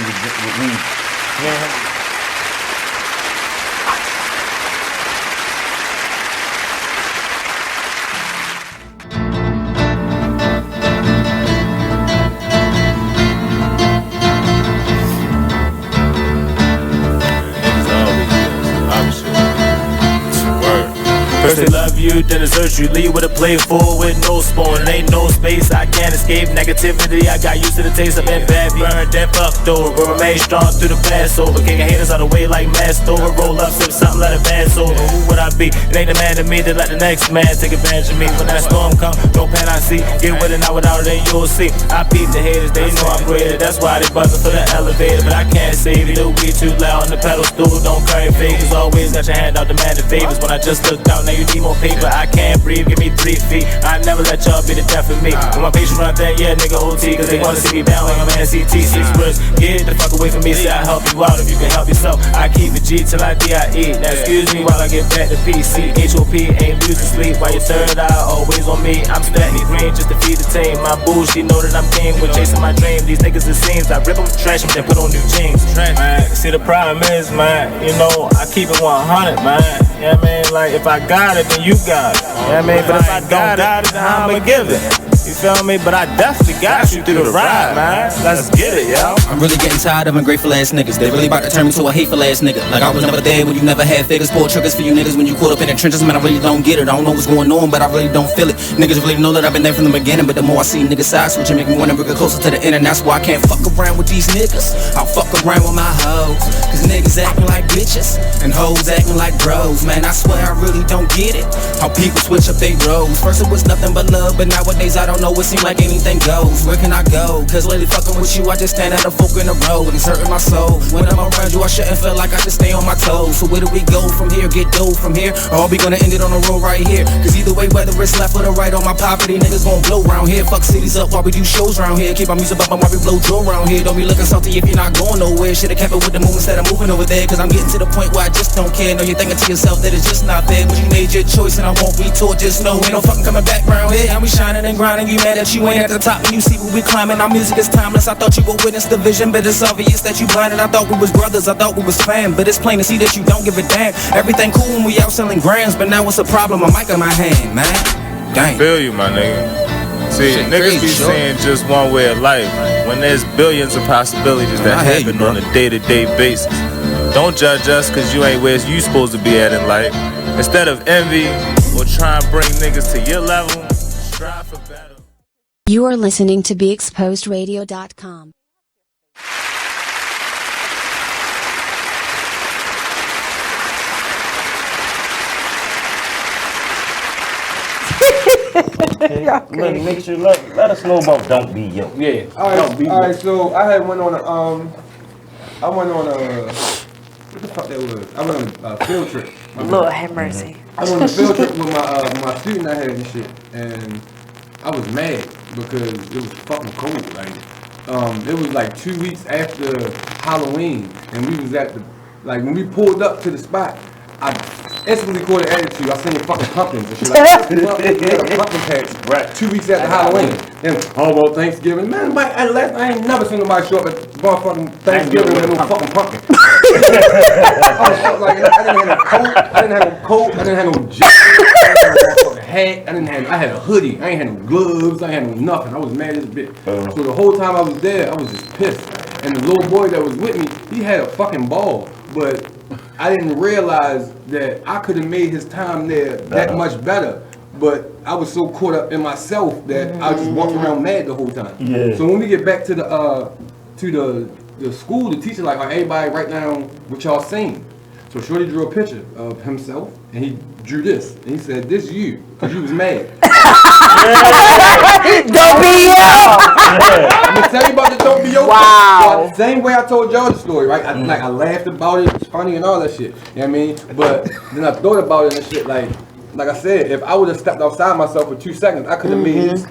First they love you, then desert you. Leave with a plate full with no spoon. Ain't no space, I can't escape negativity. I got used to the taste of it, bad, burned, then fucked over. But remain strong through the Passover. Kicking haters out of the way like masked over. Roll up, sip something, let it pass over. Who would I be? It ain't the man to me to let the next man take advantage of me. When that storm come, no pan I see. Get with it, not without it, then you'll see. I peep the haters, they know I'm greater. That's why they buzzing for the elevator. But I can't save you, we too loud on the pedal stool. Don't carry favors, always got your hand out demanding favors. When I just looked out, now you need more paper. I can't breathe, give me 3 feet. I never let y'all be the death of me. When my patience run there, yeah, nigga OT. Cause they wanna see me down like I'm an NCT. 6 words, get the fuck away from me. Say I help you out if you can help yourself. I keep it G till I DIE. Now excuse me while I get back to PC. HOP ain't losing sleep while your third eye always on me. I'm steady green just to feed the team. My boo, she know that I'm king with chasing my dream. These niggas it seems I rip them, trash them, then put on new jeans. Man, see the problem is, man, you know, I keep it 100, man. Yeah, I mean, like if I got it, then you got it. Yeah, I mean, but if I don't got it, then I'ma give it. You feel me? But I definitely got you through the ride, man. Let's get it, yo. I'm really getting tired of ungrateful ass niggas. They really about to turn me to a hateful ass nigga. Like I was never there when you never had figures. Pull triggers for you niggas when you caught up in the trenches. Man, I really don't get it. I don't know what's going on, but I really don't feel it. Niggas really know that I've been there from the beginning. But the more I see niggas side switch, it make me wanna bring it closer to the end. And that's why I can't fuck around with these niggas. I'll fuck around with my hoes. Cause niggas acting like bitches and hoes acting like bros. Man, I swear I really don't get it. How people switch up their roles. First it was nothing but love, but nowadays I don't know. It seems like anything goes. Where can I go? Cause lately fucking with you, I just stand at a fork in the road. It's hurting my soul. When I'm around you, I shouldn't feel like I should stay on my toes. So where do we go from here? Get dough from here? Or are we gonna end it on the road right here? Cause either way, whether it's left or the right on my property, niggas gon' blow round here. Fuck cities up while we do shows round here. Keep our music up while we blow Joe round here. Don't be looking salty if you're not going nowhere. Should've kept it with the move instead of moving over there. Cause I'm getting to the point where I just don't care. Know you're thinking to yourself that it's just not there. But you made your choice and I won't be taught. Just know ain't no fucking coming back round here. And we shining and grinding. and you mad that you ain't at the top. And you see what we climbing, our music is timeless. I thought you would witness the vision, but it's obvious that you blinded. I thought we was brothers, I thought we was fam, but it's plain to see that you don't give a damn. Everything cool when we out selling grams, but now what's the problem? A mic in my hand, man. Dang. Feel you, my nigga. See, Shit niggas crazy, be sure. saying just one way of life when there's billions of possibilities that I hear you, happen bro. on a day-to-day basis. Don't judge us cause you ain't where you supposed to be at in life. Instead of envy or try and bring niggas to your level, strive for better. You are listening to BeExposedRadio.com. Lenny, make sure let us know about Don't Be Yo. Yeah. Alright, so I had went on a what the fuck that was? I went on a field trip. Lord have mercy. I went on a field trip with my student I had and shit, and I was mad because it was fucking cold. Like, it was like 2 weeks after Halloween, and we was at the, like, when we pulled up to the spot, I instantly caught an attitude. I seen the fucking pumpkins and shit. Like, we had a pumpkin patch, right? 2 weeks after Halloween. And all about Thanksgiving. Man, I ain't never seen nobody show up at motherfucking Thanksgiving with no fucking pumpkin. I didn't have no coat. I didn't have no coat. I didn't have no jacket. I didn't have no motherfucking hat. I had a hoodie. I ain't had no gloves. I ain't had no nothing. I was mad as a bitch. So the whole time I was there, I was just pissed. And the little boy that was with me, he had a fucking ball, but I didn't realize that I could have made his time there that much better. But I was so caught up in myself that I just walked around mad the whole time. Yeah. So when we get back to the school, the teacher like, everybody write down what y'all seen. So Shorty drew a picture of himself, and he drew this, and he said, "This you, cause you was mad." Don't be yo. I'm gonna tell you about the Don't Be Yo. Wow. Same way I told y'all the story, right? I laughed about it, it's funny and all that shit. You know what I mean? But then I thought about it and shit, like I said, if I would have stepped outside myself for 2 seconds, I could have made his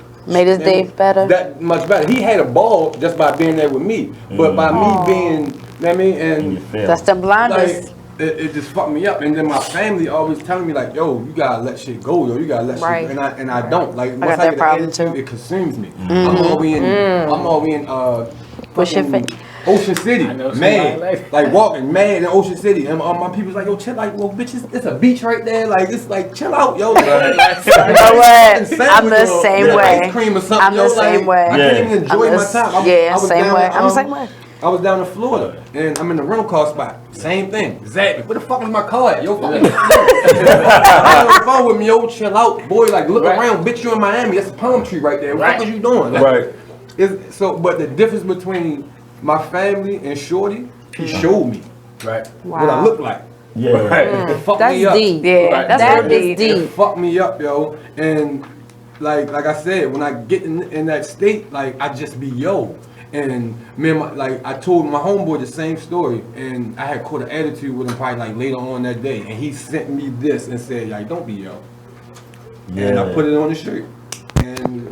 day better. That much better. He had a ball just by being there with me, but by me being, you know what I mean? And that's the blindness. Like, it just fucked me up. And then my family always telling me like, yo, you gotta let shit go, yo. You gotta let shit go. And I don't. Like, once got that problem too. It consumes me. I'm always in Ocean City, man, like walking mad in Ocean City, and my people's like, yo, chill, like, well, bitches, it's a beach right there, like, it's like, chill out, yo. Like, you know what? I'm the same way. Ice cream or something, I'm the same way. I can't even enjoy my time. I'm the same way. I was down in Florida, and I'm in the rental car spot. Same thing, exactly. Where the fuck is my car at? Yo, fucking. I'm on the phone with me, yo, chill out, boy. Like, look around, bitch. You in Miami? That's a palm tree right there. What the fuck is you doing? Like, but the difference between my family and Shorty, he showed me what I look like. Yeah, it fucked me up. Deep. Yeah, that's deep. It fucked me up, yo. And like I said, when I get in that state, like I just be yo. And man, I told my homeboy the same story, and I had caught an attitude with him probably like later on that day, and he sent me this and said, like, don't be yo. Yeah. And I put it on the shirt, and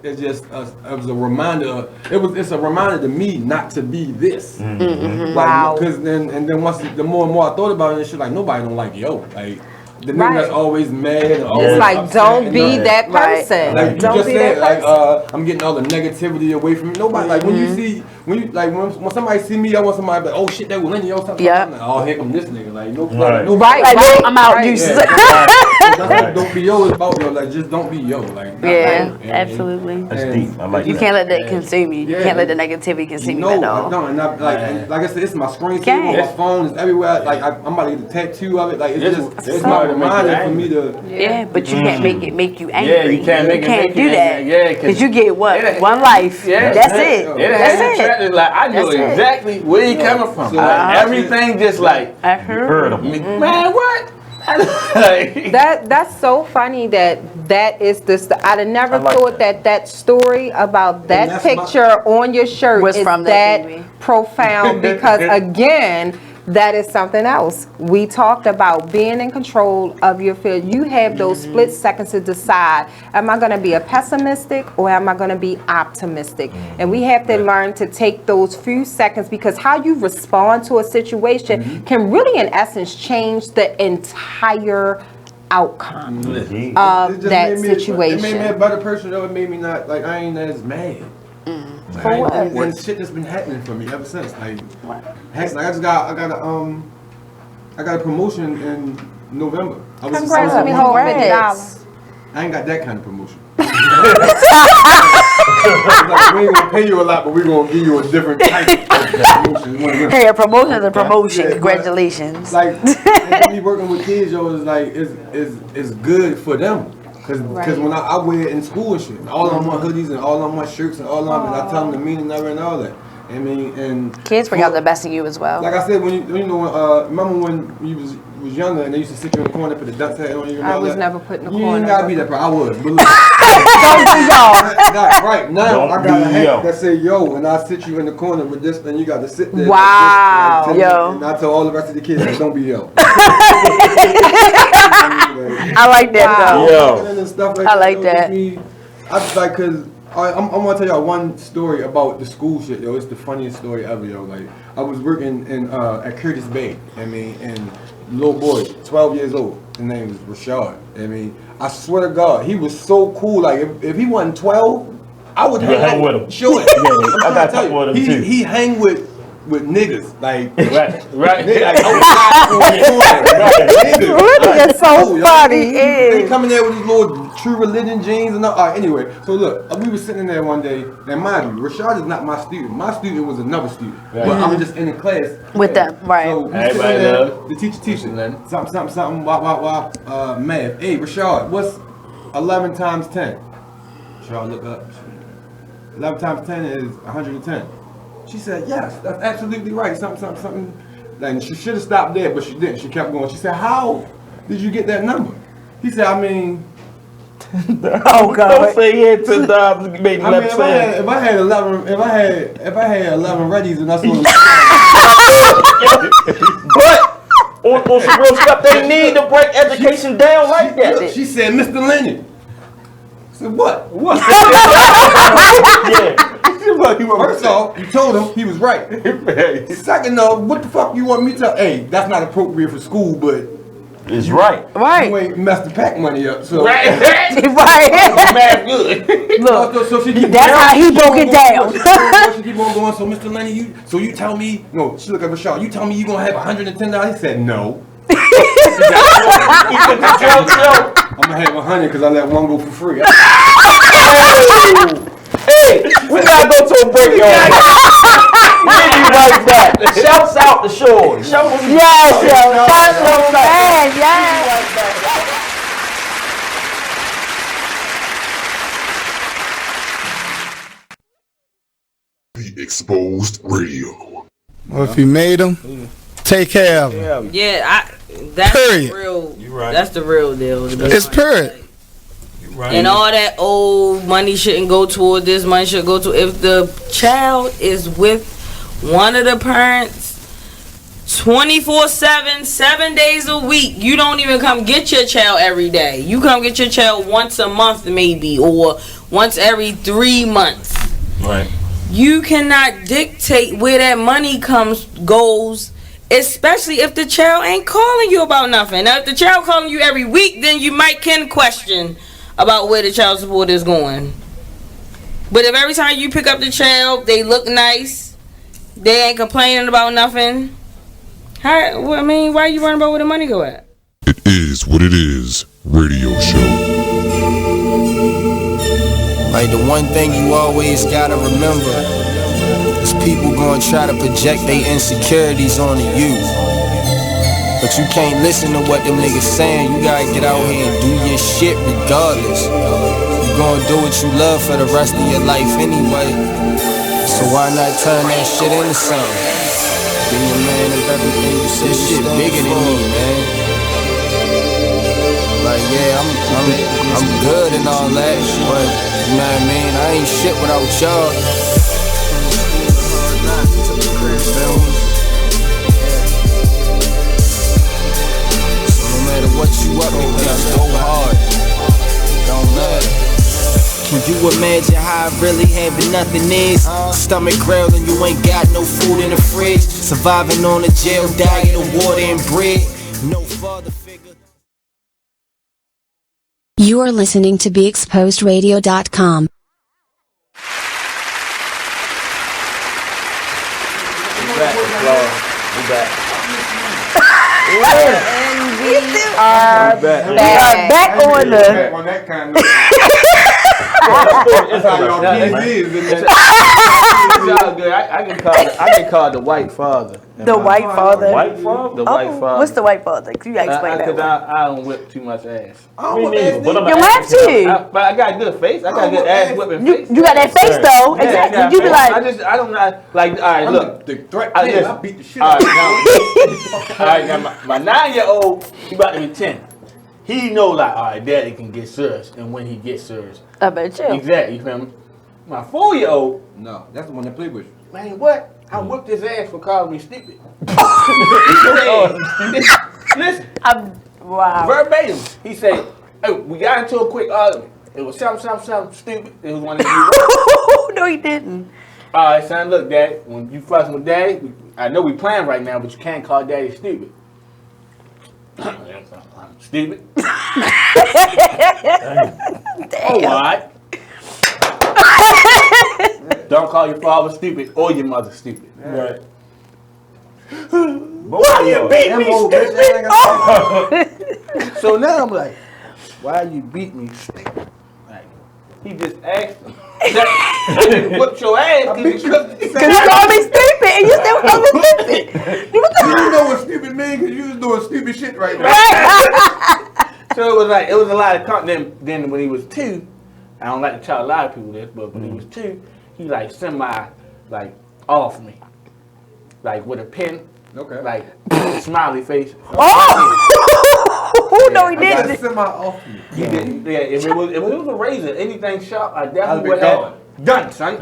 it just it was a reminder. It's a reminder to me not to be this. Like, wow. Because then once the more and more I thought about it, and shit, like nobody don't like yo. Like the nigga that's always mad. And always it's like upset don't be that person. Like you don't just be said, that person. I'm getting all the negativity away from me. Nobody like when you see when somebody see me, I want somebody like, oh shit, that was Lenny or something. I'm like, oh, here come this nigga. Like nobody. I'm out. Don't be yo is about yo. Like just don't be yo. Like absolutely. That's deep. I like you can't let that consume you. You can't let the negativity consume you at all. No, and like I said, it's my screensaver, my phone is everywhere. Like I'm about to get a tattoo of it. Like it's my reminder for me to. Yeah, but you can't make you angry. Yeah, you can't make it do that. Yeah, because you get what? One life. Yeah, that's it. That's it. Like I know exactly where you coming from. Like, everything just like heard of me. Man, what? That's so funny that is this. I'd have never thought that story about that picture on your shirt was from that profound because again. That is something else. We talked about being in control of your field. You have those split seconds to decide, am I going to be a pessimistic or am I going to be optimistic? And we have to learn to take those few seconds because how you respond to a situation can really, in essence, change the entire outcome of It just that It made me a situation. better person, though. It made me not, like, I ain't as mad. For what? And shit that's been happening for me ever since. Like, heck, like I got a promotion in November. Congrats, let me hold $50. I ain't got that kind of promotion. Like, we ain't gonna pay you a lot, but we gonna give you a different type of promotion. Hey, a promotion is a promotion. Congratulations. Like, me working with kids, yo, is like is good for them. Cause when I wear it in school and shit, all on my hoodies and all on my shirts and all on, and I tell them the meaning of it and all that. I mean, and kids bring out the best in you as well. like I said, when you know, remember when you was younger and they used to sit you in the corner, put the dunce hat on you. And I all was that? never put in the You corner. ain't gotta be that part. I was. But look, Don't do y'all. right now, Don't I got do a hat yo. that say yo, and I sit you in the corner with this, and you got to sit there. Wow. Like this, like, Yo. And I tell all the rest of the kids, like, don't be yo. I like that though. Yo. And stuff like I like yo, that. I just like, cause I'm gonna tell y'all one story about the school shit, yo. It's the funniest story ever, yo. Like, I was working in at Curtis Bay, and little boy, 12 years old. His name was Rashad. I swear to God, he was so cool. Like, if he wasn't 12, I would hang with him. Sure. Yeah, I got to with him too. He hang with niggas, like right. Niggas, like outside on the corner, niggas. Really, it's so funny. They coming there with these little True Religion jeans and all. All right, anyway, so look, we were sitting in there one day, and mind you, Rashad is not my student. My student was another student, but I'm just in the class With them, right. So we Everybody sitting there, love. the teacher teaching, something, math. Hey, Rashad, what's 11 times 10? Rashad look up. 11 times 10 is 110. She said, yes, that's absolutely right. Something. And she should have stopped there, but she didn't. She kept going. She said, how did you get that number? He said, I mean, Oh God! Don't say he had $10. Made I mean, if I had 11 Reddies and that's what. But on some real stuff, they need to break education down like that. She said, Mr. Lenny. I said, what? What? First off, you told him he was right. Second off, what the fuck you want me to? Hey, that's not appropriate for school, but it's right. You ain't messed the pack money up, so Right. Math good. Look, so she keep That's how he broke it down. She keep on going. So Mr. Lenny, you tell me? No, she look at Rashad. You tell me you gonna have $110? He said no. I'm gonna have 100 because I let one go for free. Hey, we gotta go to a break, y'all. We'll be right back. Shouts out to Shorty. Yes, The Exposed Radio. Well, if you made them, take care of them. Yeah, that's Period. the real. You right. That's the real deal. It's period. Right. And all that old money shouldn't go toward this, money should go to if the child is with one of the parents 24/7, 7 days a week. You don't even come get your child every day. You come get your child once a month maybe, or once every 3 months. Right. You cannot dictate where that money goes, especially if the child ain't calling you about nothing. Now if the child calling you every week, then you can question about where the child support is going. But if every time you pick up the child, they look nice, they ain't complaining about nothing, why are you worrying about where the money go at? It is what it is. Radio show. Like the one thing you always gotta remember is people gonna try to project their insecurities onto you. But you can't listen to what them niggas saying. You gotta get out here and do your shit regardless. You gonna do what you love for the rest of your life anyway. So why not turn that shit into something? Be a man of everything you say. This shit bigger than me, man. Like yeah, I'm good and all that, but you know what I mean? I ain't shit without y'all. What you up against, go hard, don't matter. Can you imagine how I really having nothing is? Stomach growling, you ain't got no food in the fridge. Surviving on a jail diet of water and bread. No father figure. You are listening to BeExposedRadio.com. We back. And we are back on the. Back on that kind of. That's how y'all kids is. It's all good. I can call the white father. The white father. White father? The white father. What's the white father? Can you explain that? Because I don't whip too much ass. You have to. But I got a good face. I got a good ass whipping face. You got that face though. Yeah, Exactly. You be like. I don't know. Like, all right, look. The threat kid, I beat the shit All out of right, all right, now my 9-year-old, he about to be 10. He know like, all right, daddy can get serious, and when he gets serious. I bet you. Exactly, you feel me? My 4-year-old. No, that's the one that played with you. Man, what? I whipped his ass for calling me stupid. Listen. Wow. Verbatim. He said, hey, we got into a quick argument. It was something stupid. It was one of you. No, he didn't. All right, son, look, Dad, when you fussing with Daddy, I know we playing right now, but you can't call Daddy stupid. Stupid. Oh, what? Don't call your father stupid or your mother stupid. Right. Why you beat me stupid? Oh. So now I'm like, why you beat me stupid? Like, he just asked him. I didn't whip your ass because you called me stupid and you still call me stupid. You know what stupid mean because you was doing stupid shit right now. So it was like, it was a lot of content. Then when he was 2, I don't like to tell a lot of people this, but when he was 2, he like like off me. Like with a pen. Okay. Like smiley face. Oh no, he didn't. Semi off me. He didn't. Yeah, if it was a razor, anything sharp, I definitely would have done, son.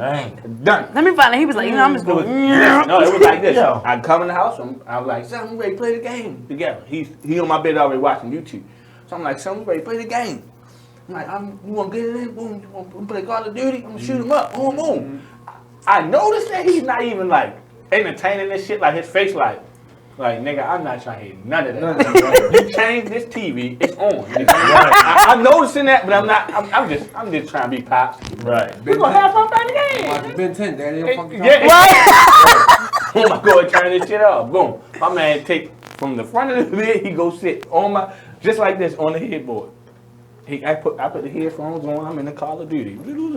Done. Let me find out. He was like, I'm just going. No, it was like this. I'd come in the house, I was like, son, we ready to play the game together. He on my bed already watching YouTube. So I'm like, son, we ready to play the game. I'm like, you want to get it in? Boom. You want to play Call of Duty? I'm going to shoot him up. Boom, boom. I noticed that he's not even like entertaining this shit. Like his face like nigga, I'm not trying to hear none of that. You change this TV, it's on. I'm noticing that, but I'm just trying to be pops. Right. We're gonna have fun playing the game. Watch Ben 10, Daddy. Boom, I go and turn this shit off. Boom. My man take from the front of the bed, he go sit on my just like this on the headboard. I put the headphones on. I'm in the Call of Duty. Yo, boom,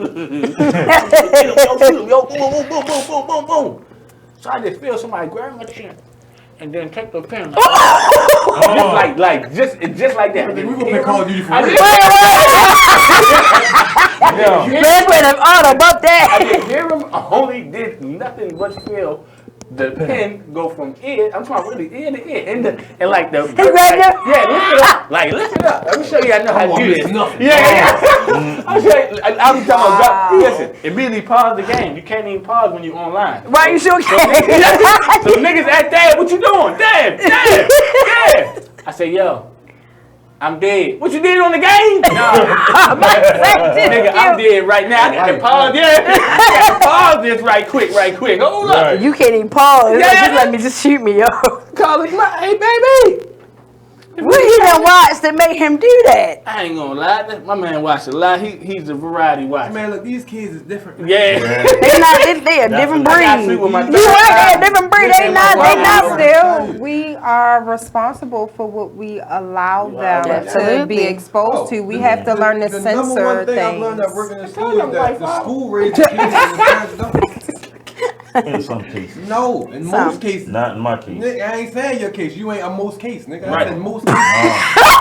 boom, boom, boom, boom, boom. So I just feel somebody grab my chin and then take the pen. Just like that. We gonna play Call of Duty for real. You better put him on about that. I didn't hear him. I only did nothing but feel the pen go from ear. I'm talking really ear to ear, and like the. He grabbed you? Yeah, lift it up. Like lift it up. Let me show you. I know how to do this. Yeah. I'm telling you. Listen, immediately pause the game. You can't even pause when you're online. Why you sure can't? So niggas ask Dad, what you doing? Dad. I say, yo. I'm dead. What you did on the game? No. Nigga, I'm dead right now. I got to pause. I got to pause this right quick. Hold up. You can't even pause. Yeah. Just let me just shoot me, yo. Call it, hey, baby. What he done watched that made him do that? I ain't gonna lie. My man watched a lot. He's a variety watcher. Man, look, these kids is different. Yeah. They a different breed. You right, they a different breed. They not still. We are responsible for what we allow them to be exposed to. We have to learn to censor number one thing I've learned at working in school is that the school raises kids and the parents don't. In some cases. No, in most cases. Not in my case. Nigga, I ain't saying your case. You ain't a most case, nigga. Right. I said most cases.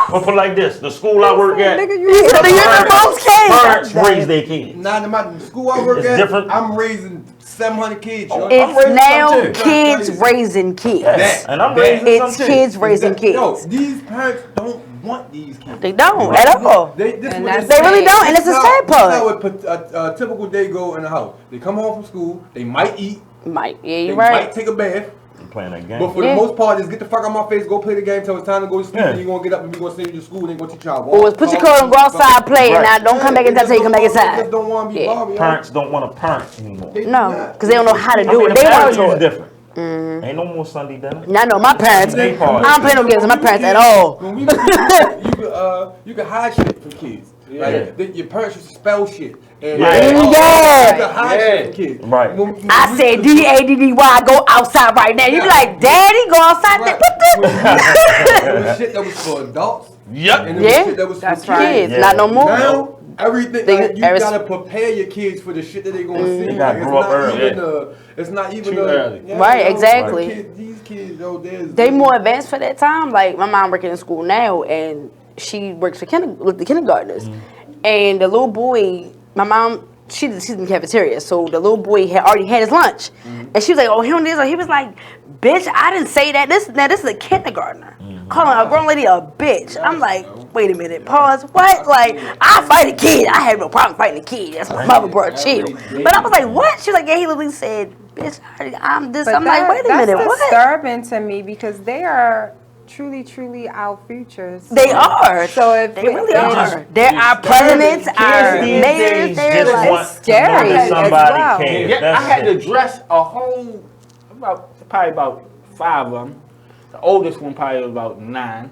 But for like this, the school I work at, you're the most case. Parents raise their kids. Not in my school I work It's at. different. I'm raising 700 kids. It's now kids raising kids. Yes. And I'm raising some It's kids raising kids. No, these parents don't want these kids. They don't at all. They really don't, and it's a sad part. This is how a typical day go in the house. They come home from school. They might eat. Yeah, they you're right. might take a bath. Playing that game. But for the most part, just get the fuck out my face, go play the game till it's time to go to sleep, and you're gonna get up and you're gonna send you to school and then go teach y'all. Or put your coat on, go outside, play, and now don't come back inside until you come back inside. Just don't want to be bothered. Parents don't want to parent anymore. No, because they don't know how to do it. They want to do it. Different. Ain't no more Sunday dinner. I know my parents. I Day party. don't pay no gifts to my parents at all. When we you could hide shit from kids. Like your parents used to spell shit. And you could hide shit from kids. Right. I said DADDY, go outside right now. You be like, Daddy, go outside. There was shit that was for adults. Yep. And there was shit that was for kids. Not no more. Now, everything, like, you gotta prepare your kids for the shit that they gonna see. They gotta Like, grow up early. It's not even Too early. Right, exactly. These kids, though, They more advanced for that time. Like, my mom working in school now, and she works for the kindergartners. And the little boy, my mom, she's in the cafeteria, so the little boy had already had his lunch. And she was like, oh, he don't need this. He was like, bitch, I didn't say that. This is a kindergartner. Calling a grown lady a bitch. I'm like, wait a minute, pause, what? Like, I fight a kid. I have no problem fighting a kid. That's my mother, bro, chill. But I was like, what? She was like, yeah, he literally said, bitch, I'm this. But I'm like, wait a minute, that's what? disturbing to me because they are truly our futures. They are. So if They really are. They're our presidents, our mayors. They're like scary as well. Yeah, I had to dress a whole, probably about 5 of them. The oldest one probably was about 9.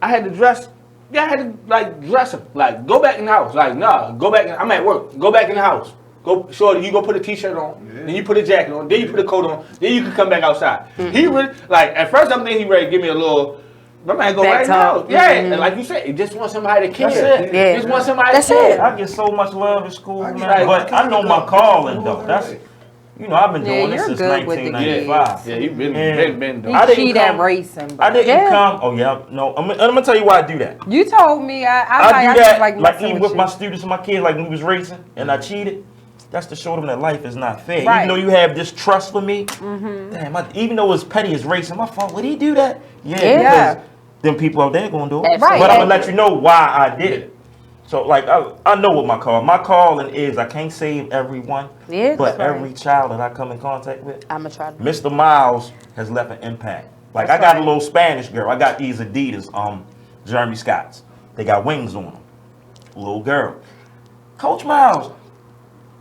I had to dress. Yeah, I had to like dress them. Like, go back in the house. Like, nah, go back. I'm at work. Go back in the house. Go. Shorty, you go put a t-shirt on. Then you put a jacket on. Then you put a coat on. Then you can come back outside. He really like. At first, I'm thinking he ready to give me a little. My man go Back right talk. now. Yeah, and like you said, he just want somebody to care. That's it. Yeah. Just want somebody That's to care. I get so much love in school, man. Right. But I know my calling though. That's, you know, I've been doing this you're since good with the 1995. Yeah, you been doing. I didn't cheat at come. racing. I didn't come. Oh yeah, no. I'm gonna tell you why I do that. You told me I do just that, like messing even with my students and my kids, like when we was racing and I cheated. That's to show them that life is not fair. Right. Even though you have this trust for me, damn, even though it's petty as racing, my fault. Would he do that? Yeah, because them people out there gonna do it. Right. But I'm gonna let you know why I did it. So like I know what my calling is. I can't save everyone, but every child that I come in contact with, I'm gonna try to. Mr. Miles has left an impact. Like I got a little Spanish girl. I got these Adidas, Jeremy Scott's. They got wings on them. Little girl, Coach Miles,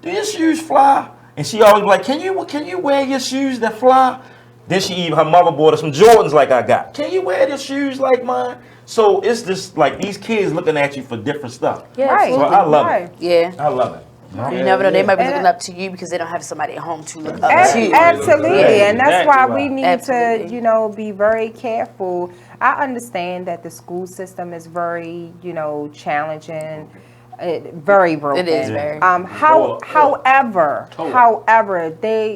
do your shoes fly? And she always be like, can you wear your shoes that fly? Then her mother bought her some Jordans like I got. Can you wear the shoes like mine? So it's just like these kids looking at you for different stuff. Yeah, Right. So I love it. Yeah. I love it. You never know. They might be looking up to you because they don't have somebody at home to look up to. Absolutely, Yeah. and that's why we need Absolutely. to, be very careful. I understand that the school system is very, challenging, very broken. It is very. However,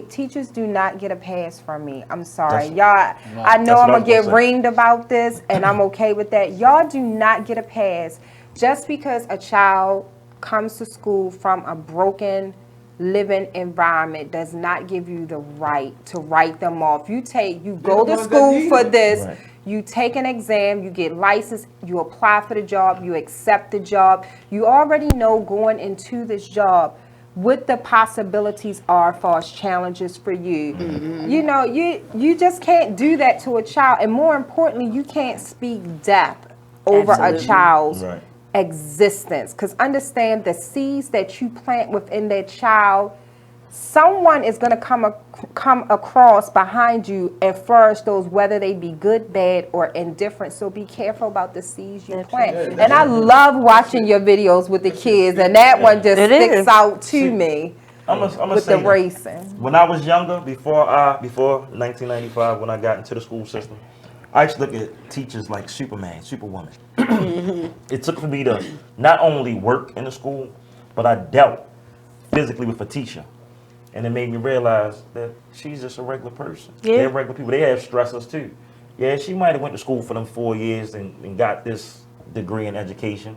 teachers do not get a pass from me. I'm sorry, y'all. No, I know that's I'm what I gonna was get gonna say. ringed about this, and I'm okay with that. Y'all do not get a pass just because a child comes to school from a broken living environment does not give you the right to write them off. You go to school for this, you take an exam, you get licensed, you apply for the job, you accept the job. You already know going into this job what the possibilities are for as challenges for you. You just can't do that to a child. And more importantly, you can't speak death over a child's existence, because understand the seeds that you plant within that child, someone is going to come across behind you and flourish those, whether they be good, bad, or indifferent. So be careful about the seeds you plant. And I love watching your videos with the kids, and that one just sticks out to me. I'm gonna with say the that. racing. When I was younger, before 1995, when I got into the school system, I used to look at teachers like Superman, Superwoman. It took for me to not only work in the school, but I dealt physically with a teacher. And it made me realize that she's just a regular person. Yeah. They're regular people. They have stressors too. Yeah, she might have went to school for them 4 years and got this degree in education.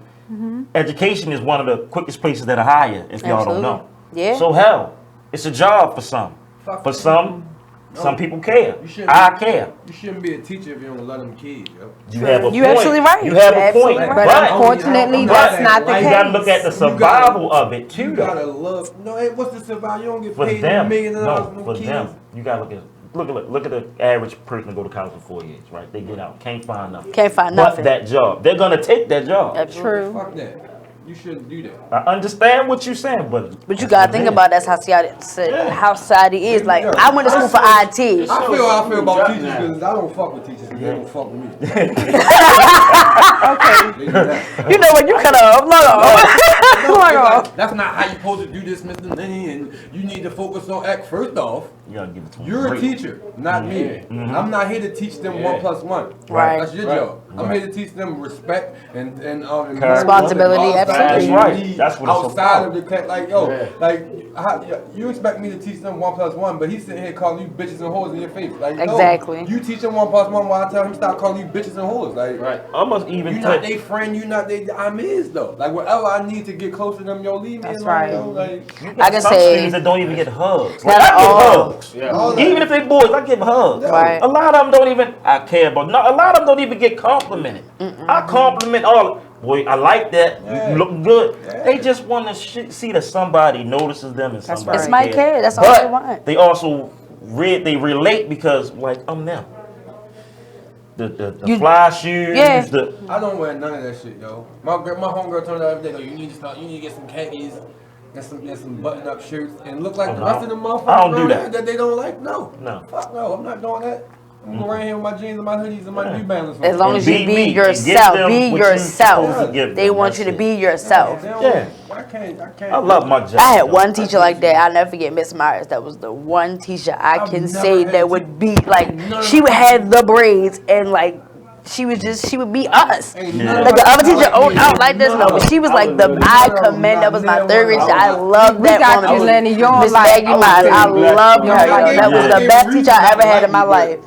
Education is one of the quickest places that are higher, if y'all don't know. Yeah. So hell, it's a job for some. For some people care. I care. You shouldn't be a teacher if you don't let them kids. You have a point. You're absolutely right. You have You're a point. absolutely right. But unfortunately, that's not the You case. gotta look at the survival of it too. You gotta love. No, hey, what's the survival? You don't get For paid them, $1 million no, for kids. them, you gotta look at the average person that go to college for 4 years, right? They get out, can't find nothing. Can't find but nothing. that job, they're gonna take that job. That's true. Fuck that. you shouldn't do that. I understand what you're saying, but you gotta think about that's how society is. Like I went to school for IT. I feel how I feel about teachers because I don't fuck with teachers because they don't fuck with me. You know what? You kind of That's not how you supposed to do this, Mr. Lenny, and you need to focus on X. First off, you gotta give it to them. you're a teacher, not me. I'm not here to teach them 1 + 1. Right. That's your job. I'm here to teach them respect and responsibility. Absolutely. That's right. That's what it's outside about. of the class. Like like you expect me to teach them 1 + 1, but he's sitting here calling you bitches and whores in your face. Like Exactly. no, you teach them 1 + 1 while I tell him stop calling you bitches and whores. Like I must even you not their friend. You not they. I'm his though. Like whatever I need to get closer to them, yo, leave me alone. right. Yo, like I can some say students that don't even get hugs. Like, I give hugs. Even if they boys, I give hugs. Right. A lot of them don't even. I care about. No, a lot of them don't even get complimented. I compliment all. Boy, I like that. You look good. They just want to see that somebody notices them and somebody It's my kid. That's all but they want. they also they relate because like I'm them. The fly shoes. I don't wear none of that shit, yo. My homegirl told me the other day, though, you need to get some khakis, get some button-up shirts, and look like the rest of the motherfuckers I don't do around that. that they don't like. No, fuck no, I'm not doing that. I'm going around here with my jeans and my hoodies and my New Balance. As long as you be yourself, be yourself. They want you to be yourself. Yeah. I can't. I love my job. I had one teacher like that. I'll never forget Miss Myers. That was the one teacher I can say that would be like, she would have the braids and like, she would be us. Like the other teacher, out like this, no, but she was like I commend. That was my third grade teacher. I love that woman. We got you, Lenny. You don't Miss like Maggie Myers. I loved her. Yo. That was the best teacher I ever had in my life.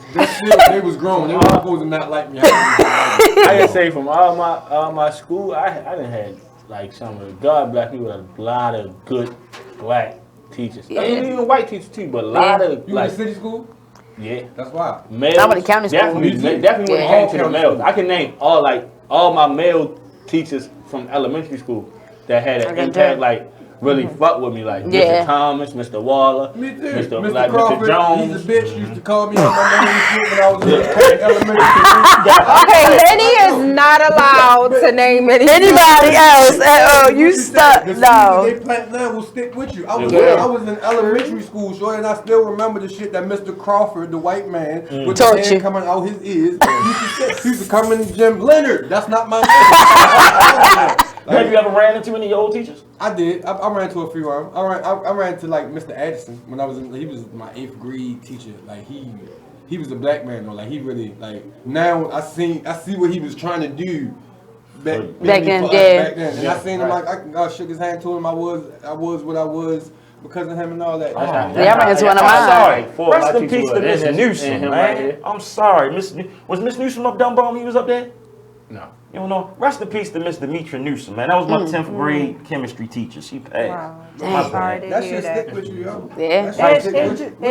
They was grown. They were supposed to not like me. I can say from all my school, I done had like some of the God bless me with a lot of good black teachers. Yeah. I mean, even white teachers too, but a lot of You like in city school? Yeah, that's why. Males, I went to county school. Definitely when it came to the males. I can name all my male teachers from elementary school that had an impact. Like really fuck with me, like Mr. Thomas, Mr. Waller, Mr. Mr. Crawford, Jones. he's a bitch. Used to call me out my name when I was in elementary school. Okay, Lenny is not allowed to name anybody else. You stuck. No. They plant land will stick with you. I was in elementary school, sure, and I still remember the shit that Mr. Crawford, the white man, with the hand coming out his ears, he used to come in the gym. Leonard, that's not my name. Have you ever ran into any of your old teachers? I did. I ran into a few of them. I ran into like Mr. Addison when I was he was my 8th grade teacher. Like he was a black man though. Like he really like now I see what he was trying to do back then. And I seen him like I shook his hand to him. I was what I was because of him and all that. I ran into one of mine. Rest in peace to Miss Newsom, man. I'm sorry. Was Miss Newsom up Dumbo? He was up there? No. You don't know. Rest in peace to Miss Demetra Newsom, man. That was my 10th grade chemistry teacher. She passed. Wow. Sorry to that hear shit that. stick with you, yo. Yeah.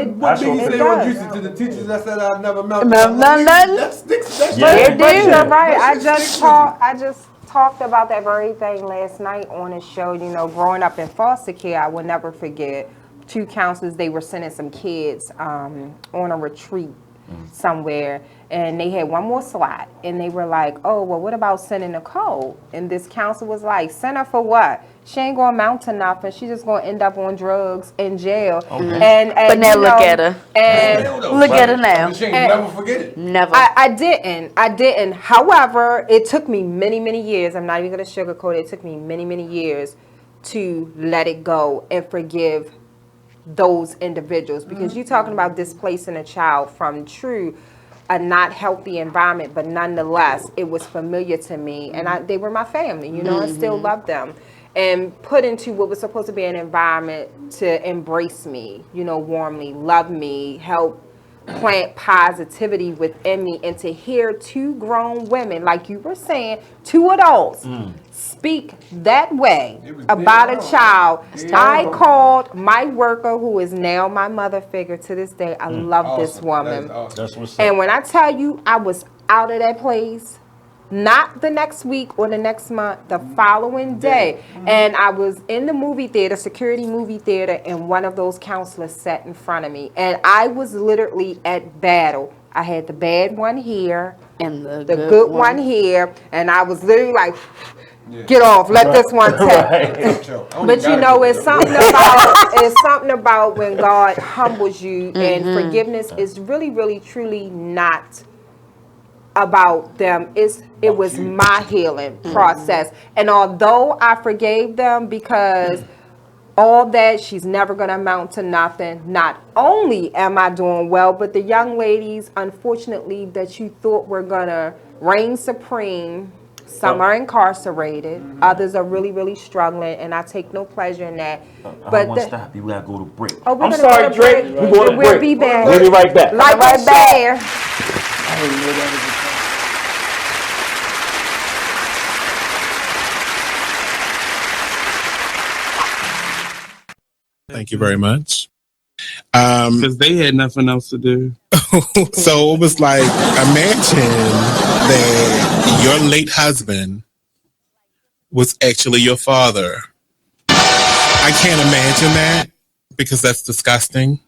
What did you say your juicy to the teachers that said I'd never met? That sticks. But you're right. I just talked about that very thing last night on a show. You know, growing up in foster care, I will never forget 2 counselors. They were sending some kids on a retreat somewhere, and they had one more slot, and they were like, oh, well, what about sending Nicole? And this counselor was like, send her for what? She ain't gonna amount to nothing. She's just gonna end up on drugs in jail. And but now look at her. And look at her now. She ain't never forget it. Never. I didn't. However, it took me many, many years. I'm not even gonna sugarcoat it. It took me many, many years to let it go and forgive those individuals, because you're talking about displacing a child from a not healthy environment, but nonetheless it was familiar to me, and they were my family, you know. I still love them, and put into what was supposed to be an environment to embrace me, you know, warmly, love me, help plant positivity within me, and to hear 2 grown women, like you were saying, 2 adults speak that way about a child. I called my worker, who is now my mother figure to this day. I love this woman. That's what's up. And when I tell you I was out of that place, not the next week or the next month, the following day. And I was in the movie theater, security movie theater, and one of those counselors sat in front of me. And I was literally at battle. I had the bad one here and the good one here. And I was literally like, get off. Let this one take. But you know, it's something about when God humbles you, and forgiveness is really, really, truly not about them. It was my healing process, and although I forgave them, because all that, she's never going to amount to nothing. Not only am I doing well, but the young ladies, unfortunately, that you thought were going to reign supreme, some are incarcerated, others are really, really struggling, and I take no pleasure in that. But want to stop you. We gotta go to break. Oh, I'm sorry, Drake. We're going to break. We'll be back. We'll be right back. Like and share. Thank you very much. Because they had nothing else to do. So it was like, imagine that your late husband was actually your father. I can't imagine that because that's disgusting.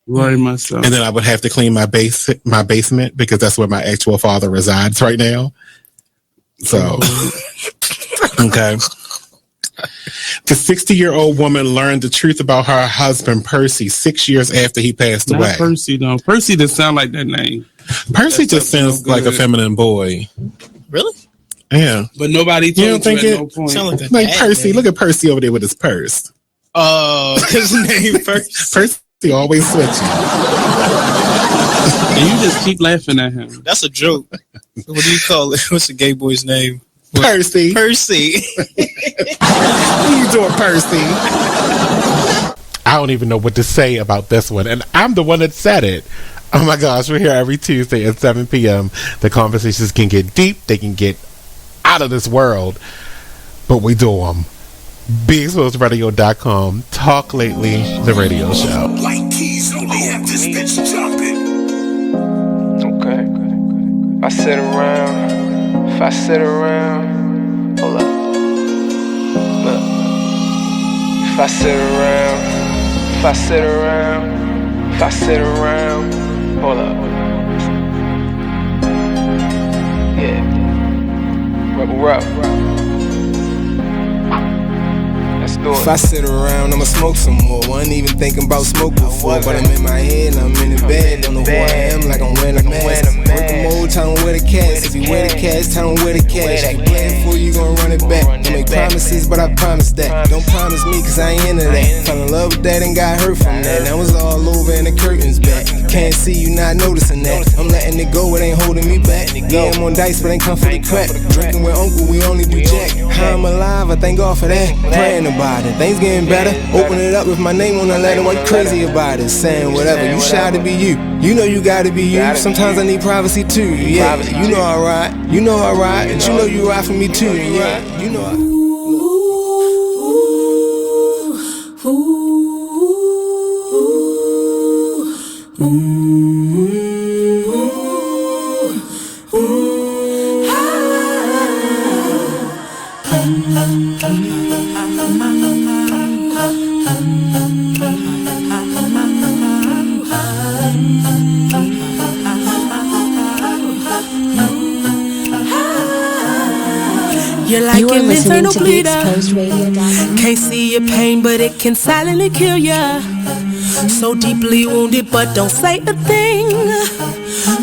Very much so. And then I would have to clean my basement because that's where my actual father resides right now. So, okay. The 60-year-old woman learned the truth about her husband, Percy, 6 years after he passed away. Not Percy, no. Percy doesn't sound like that name. Percy just sounds like a feminine boy. Really? Yeah. But nobody told you at no point. Sound like, Like Percy. Look at Percy over there with his purse. His name first. Percy always switching. And you just keep laughing at him. That's a joke. What do you call it? What's the gay boy's name? Percy. Percy. What are you doing, Percy? I don't even know what to say about this one. And I'm the one that said it. Oh my gosh, we're here every Tuesday at 7 p.m. The conversations can get deep. They can get out of this world. But we do them. BeExposedRadio.com. Talk Lately, the radio show. Like keys, only have this bitch jumping. Okay. If I sit around, hold up. Look. If I sit around, hold up. Yeah. Rebel rap. If I sit around, I'ma smoke some more. Wasn't even thinking about smoke before, but I'm in my head, I'm in the bed. Don't know who I am, like I'm wearing a mask. Working mode, tell them where the cash. If you wear the cash, tell them where the cash. If you play it for you, gon' run it back. Don't make promises, but I promise that. Don't promise me, cause I ain't into that. Fell in love with that and got hurt from that. That was all over and the curtains back. Can't see you not noticing that. I'm letting it go, it ain't holding me back. Yeah, I'm on dice, but ain't come for the crack. Drinking with uncle, we only do jack. How I'm alive, I thank God for that. Praying about it, things getting better. Open it up with my name on the letter. Why you crazy about it? Saying whatever, you shy to be you. You know you gotta be you. Sometimes I need privacy too. Yeah, you know I ride. You know I ride, and you know you ride for me too. Yeah, you know I. You're like You are an listening internal to bleeder. BeExposedRadio.com. Can't see your pain, but it can silently kill ya. So deeply wounded, but don't say a thing.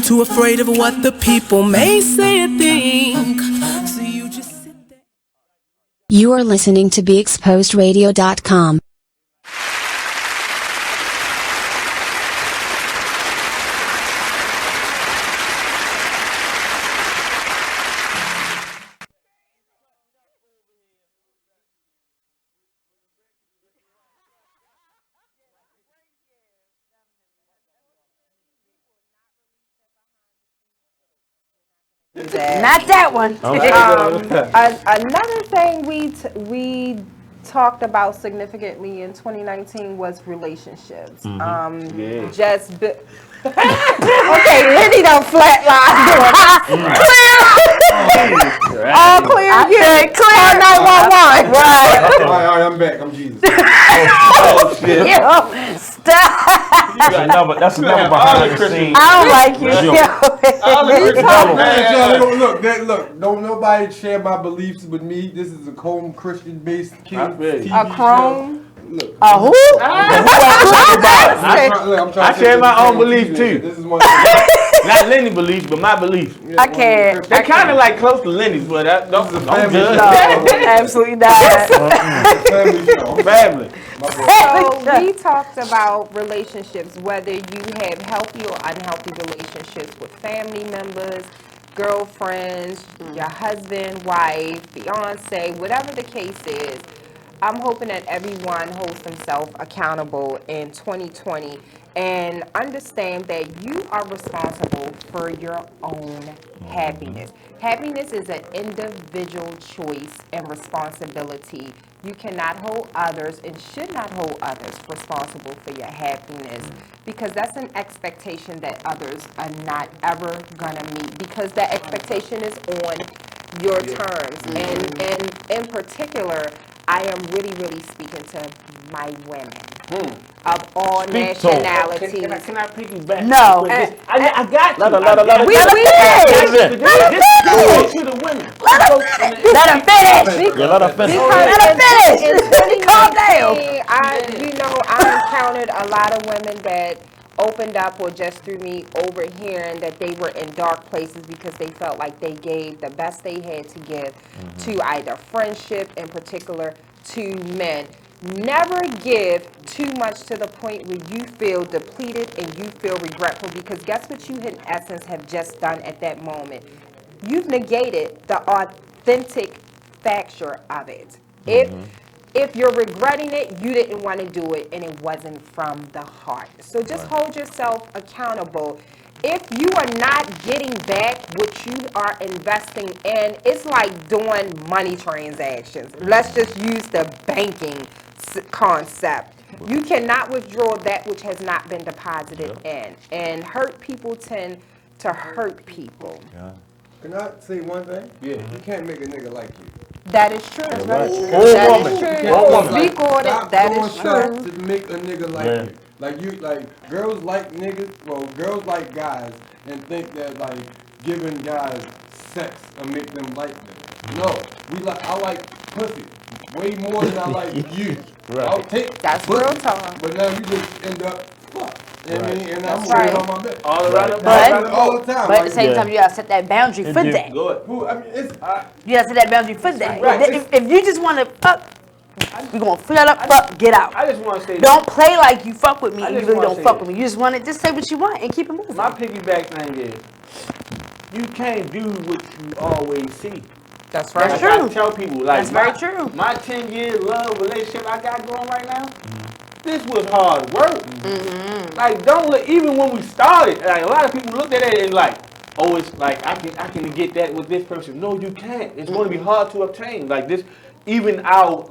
Too afraid of what the people may say or think. So you just sit there. You are listening to BeExposedRadio.com. Not that one. Another thing we talked about significantly in 2019 was relationships. Okay, Lenny done flatline. All clear, you clear 911. All right, I'm back. I'm Jesus. Oh shit. Yo, stop. That's another behind the scenes. I don't like you. Look, don't nobody share my beliefs with me. This is a Chrome Christian-based TV A Chrome. Look. A who? I share my own beliefs too. This is one. Not Lenny beliefs, but my beliefs. I can't. They're kind of like close to Lenny's, but don't judge. No, absolutely not. Family. So we talked about relationships, whether you have healthy or unhealthy relationships with family members, girlfriends, your husband, wife, fiance, whatever the case is. I'm hoping that everyone holds themselves accountable in 2020 and understand that you are responsible for your own happiness. Happiness is an individual choice and responsibility. You cannot hold others and should not hold others responsible for your happiness, because that's an expectation that others are not ever gonna meet, because that expectation is on your terms. And in particular, I am really speaking to my women of all nationalities. Can I piggyback? No. I got you. Let her finish. Let her finish. Calm down. I encountered a lot of women that opened up, or just through me overhearing that they were in dark places because they felt like they gave the best they had to give to either friendship, in particular to men. Never give too much to the point where you feel depleted and you feel regretful, because guess what you in essence have just done at that moment? You've negated the authentic factor of it. If you're regretting it, you didn't want to do it and it wasn't from the heart. So just hold yourself accountable. If you are not getting back what you are investing in, it's like doing money transactions. Let's just use the banking concept. You cannot withdraw that which has not been deposited in. And hurt people tend to hurt people. Can I say one thing? Yeah. You can't make a nigga like you. That is true. That's right. That is true. Speak on it. That is true. To make a nigga like you. Like girls like niggas, well, girls like guys and think that like giving guys sex will make them like them. No, I like pussy way more than I like you. Right. I'll take that's pussy, real talk. but now you just end up fuck. You know what I mean? And that's I'm worried on my bitch. All around all the time. But at the same time, you gotta set that boundary for that. Who? I mean, it's you gotta set that boundary for that. Right. If you just want to fuck, we gonna fill up, fuck, get out. I just want to say don't play like you fuck with me and you really don't fuck with me. You just want to just say what you want and keep it moving. My piggyback thing is, you can't do what you always see. That's right. That's like true. I tell people, like that's very true. My 10-year love relationship I got going right now, this was hard work. Like don't look, even when we started, like a lot of people looked at it and like, oh, it's like I can get that with this person. No, you can't. It's going to be hard to obtain. Like this, even our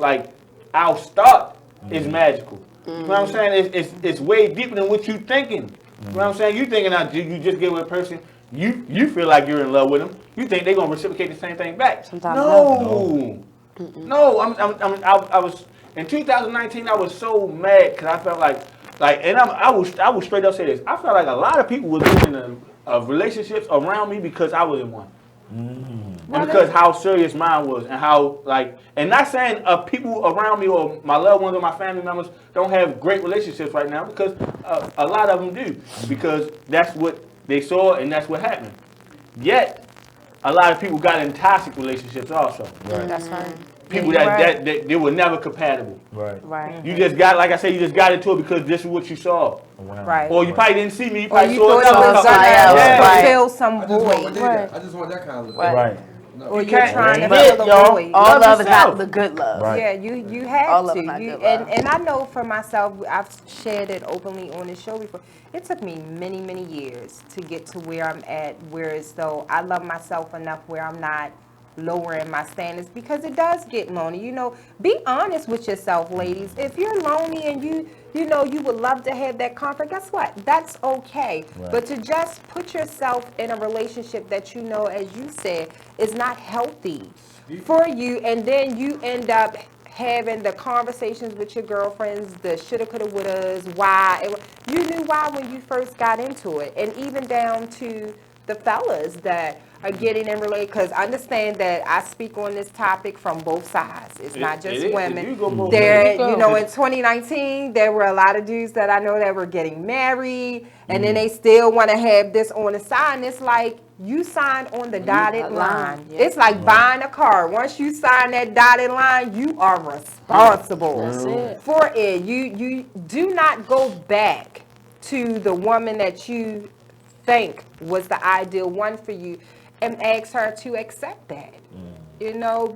start is magical. You know what I'm saying? It's way deeper than what you thinking. You know what I'm saying? You thinking that you just get with a person, you feel like you're in love with them. You think they're gonna reciprocate the same thing back. Sometimes no. I was in 2019. I was so mad because I felt like, and I will straight up say this. I felt like a lot of people were doing relationships around me because I was in one. And because how serious mine was, and how and not saying people around me or my loved ones or my family members don't have great relationships right now, because a lot of them do, because that's what they saw and that's what happened. Yet, a lot of people got in toxic relationships also. Right. That's right. People that they were never compatible. Right. You just got, like I said, you just got into it because this is what you saw. Right. Or you probably didn't see me. You Or probably you saw thought it was somebody to fill some void. I just want that kind of love. Right. No. Or you're trying to Right. fill a void. All love is not the good love. Right. Yeah, you have All of to. them are You, good love. and I know for myself, I've shared it openly on the show before. It took me many years to get to where I'm at, whereas though I love myself enough where I'm not lowering my standards because it does get lonely. You know, be honest with yourself, ladies. If you're lonely and you know you would love to have that comfort, guess what? That's okay. Right. But to just put yourself in a relationship that you know, as you said, is not healthy for you, and then you end up having the conversations with your girlfriends, the shoulda, coulda, wouldas, why. You knew why when you first got into it. And even down to the fellas that are getting in related, because understand that I speak on this topic from both sides. It's not just women. There, you know, in 2019, there were a lot of dudes that I know that were getting married, and then they still want to have this on the side, and it's like, you signed on the dotted line. Yeah. It's like buying a car. Once you sign that dotted line, you are responsible for it. You do not go back to the woman that you think was the ideal one for you and ask her to accept that. You know,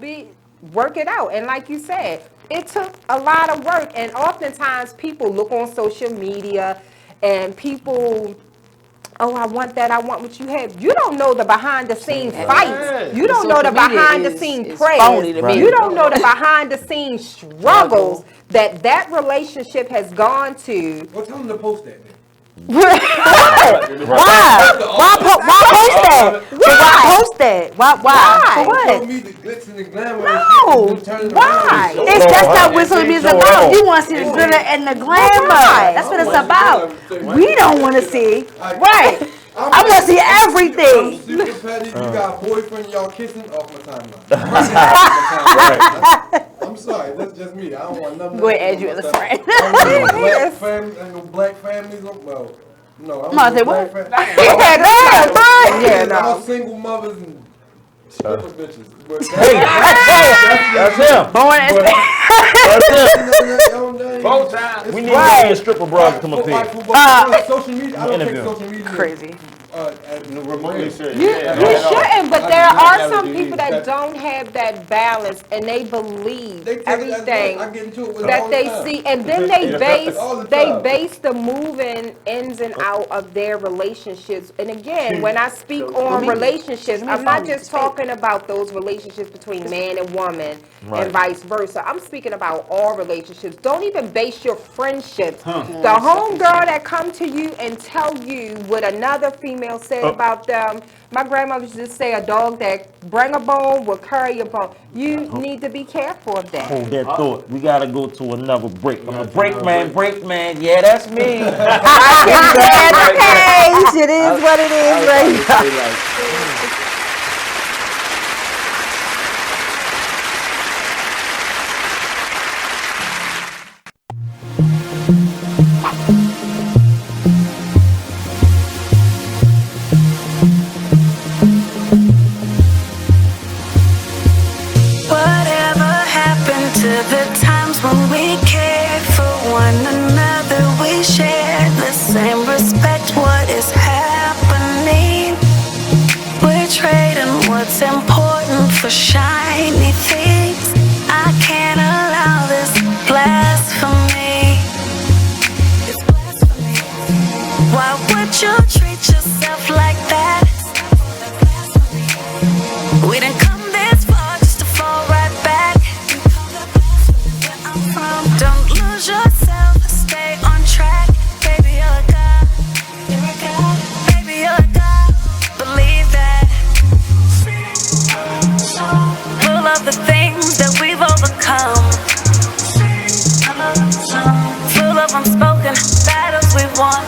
work it out. And like you said, it took a lot of work. And oftentimes people look on social media and people, oh, I want that, I want what you have. You don't know the behind the scenes fights. You don't know the behind the scenes prayers. You don't know the behind the scenes struggles that relationship has gone to. Well, tell them to post that then. Why? Why post that? Why post that? Why? For what? Show me the glitz and the glamour. No. Why? It's that's not what social media is about. You want to see the glitter and the glamour. That's what it's about. We don't want to see. Right. I want to see everything. Super petty. You got a boyfriend, y'all kissing off my timeline. I'm sorry, that's just me. I don't want nothing. Go ahead, add you as a friend. Black families. Well, no. I'm say what? Yeah, no. Single mothers and stripper bitches. That's him. Both times. We need to get a stripper bra to come up here. Social media. I don't think social media. Crazy. Remotely. You shouldn't, but there are some people that don't have that balance and they believe everything that they see, and then they base the moving ins and out of their relationships. And again, when I speak on relationships, I'm not just talking about those relationships between man and woman and vice versa. I'm speaking about all relationships. Don't even base your friendships. The homegirl that come to you and tell you what another female said about them. My grandmother used to say a dog that bring a bone will carry a bone. You need to be careful of that. Hold that thought. We gotta go to another break. I'm a break man. Yeah, that's me. It is what it is, right? What's important for shiny things? I can't allow this blasphemy. It's blasphemy. Why would you treat yourself like that? We didn't come this far just to fall right back. Don't lose yourself, stay on track. Baby, you're a god. Baby, you're a god. Believe that. Full of the things that we've overcome. Full of unspoken battles we've won.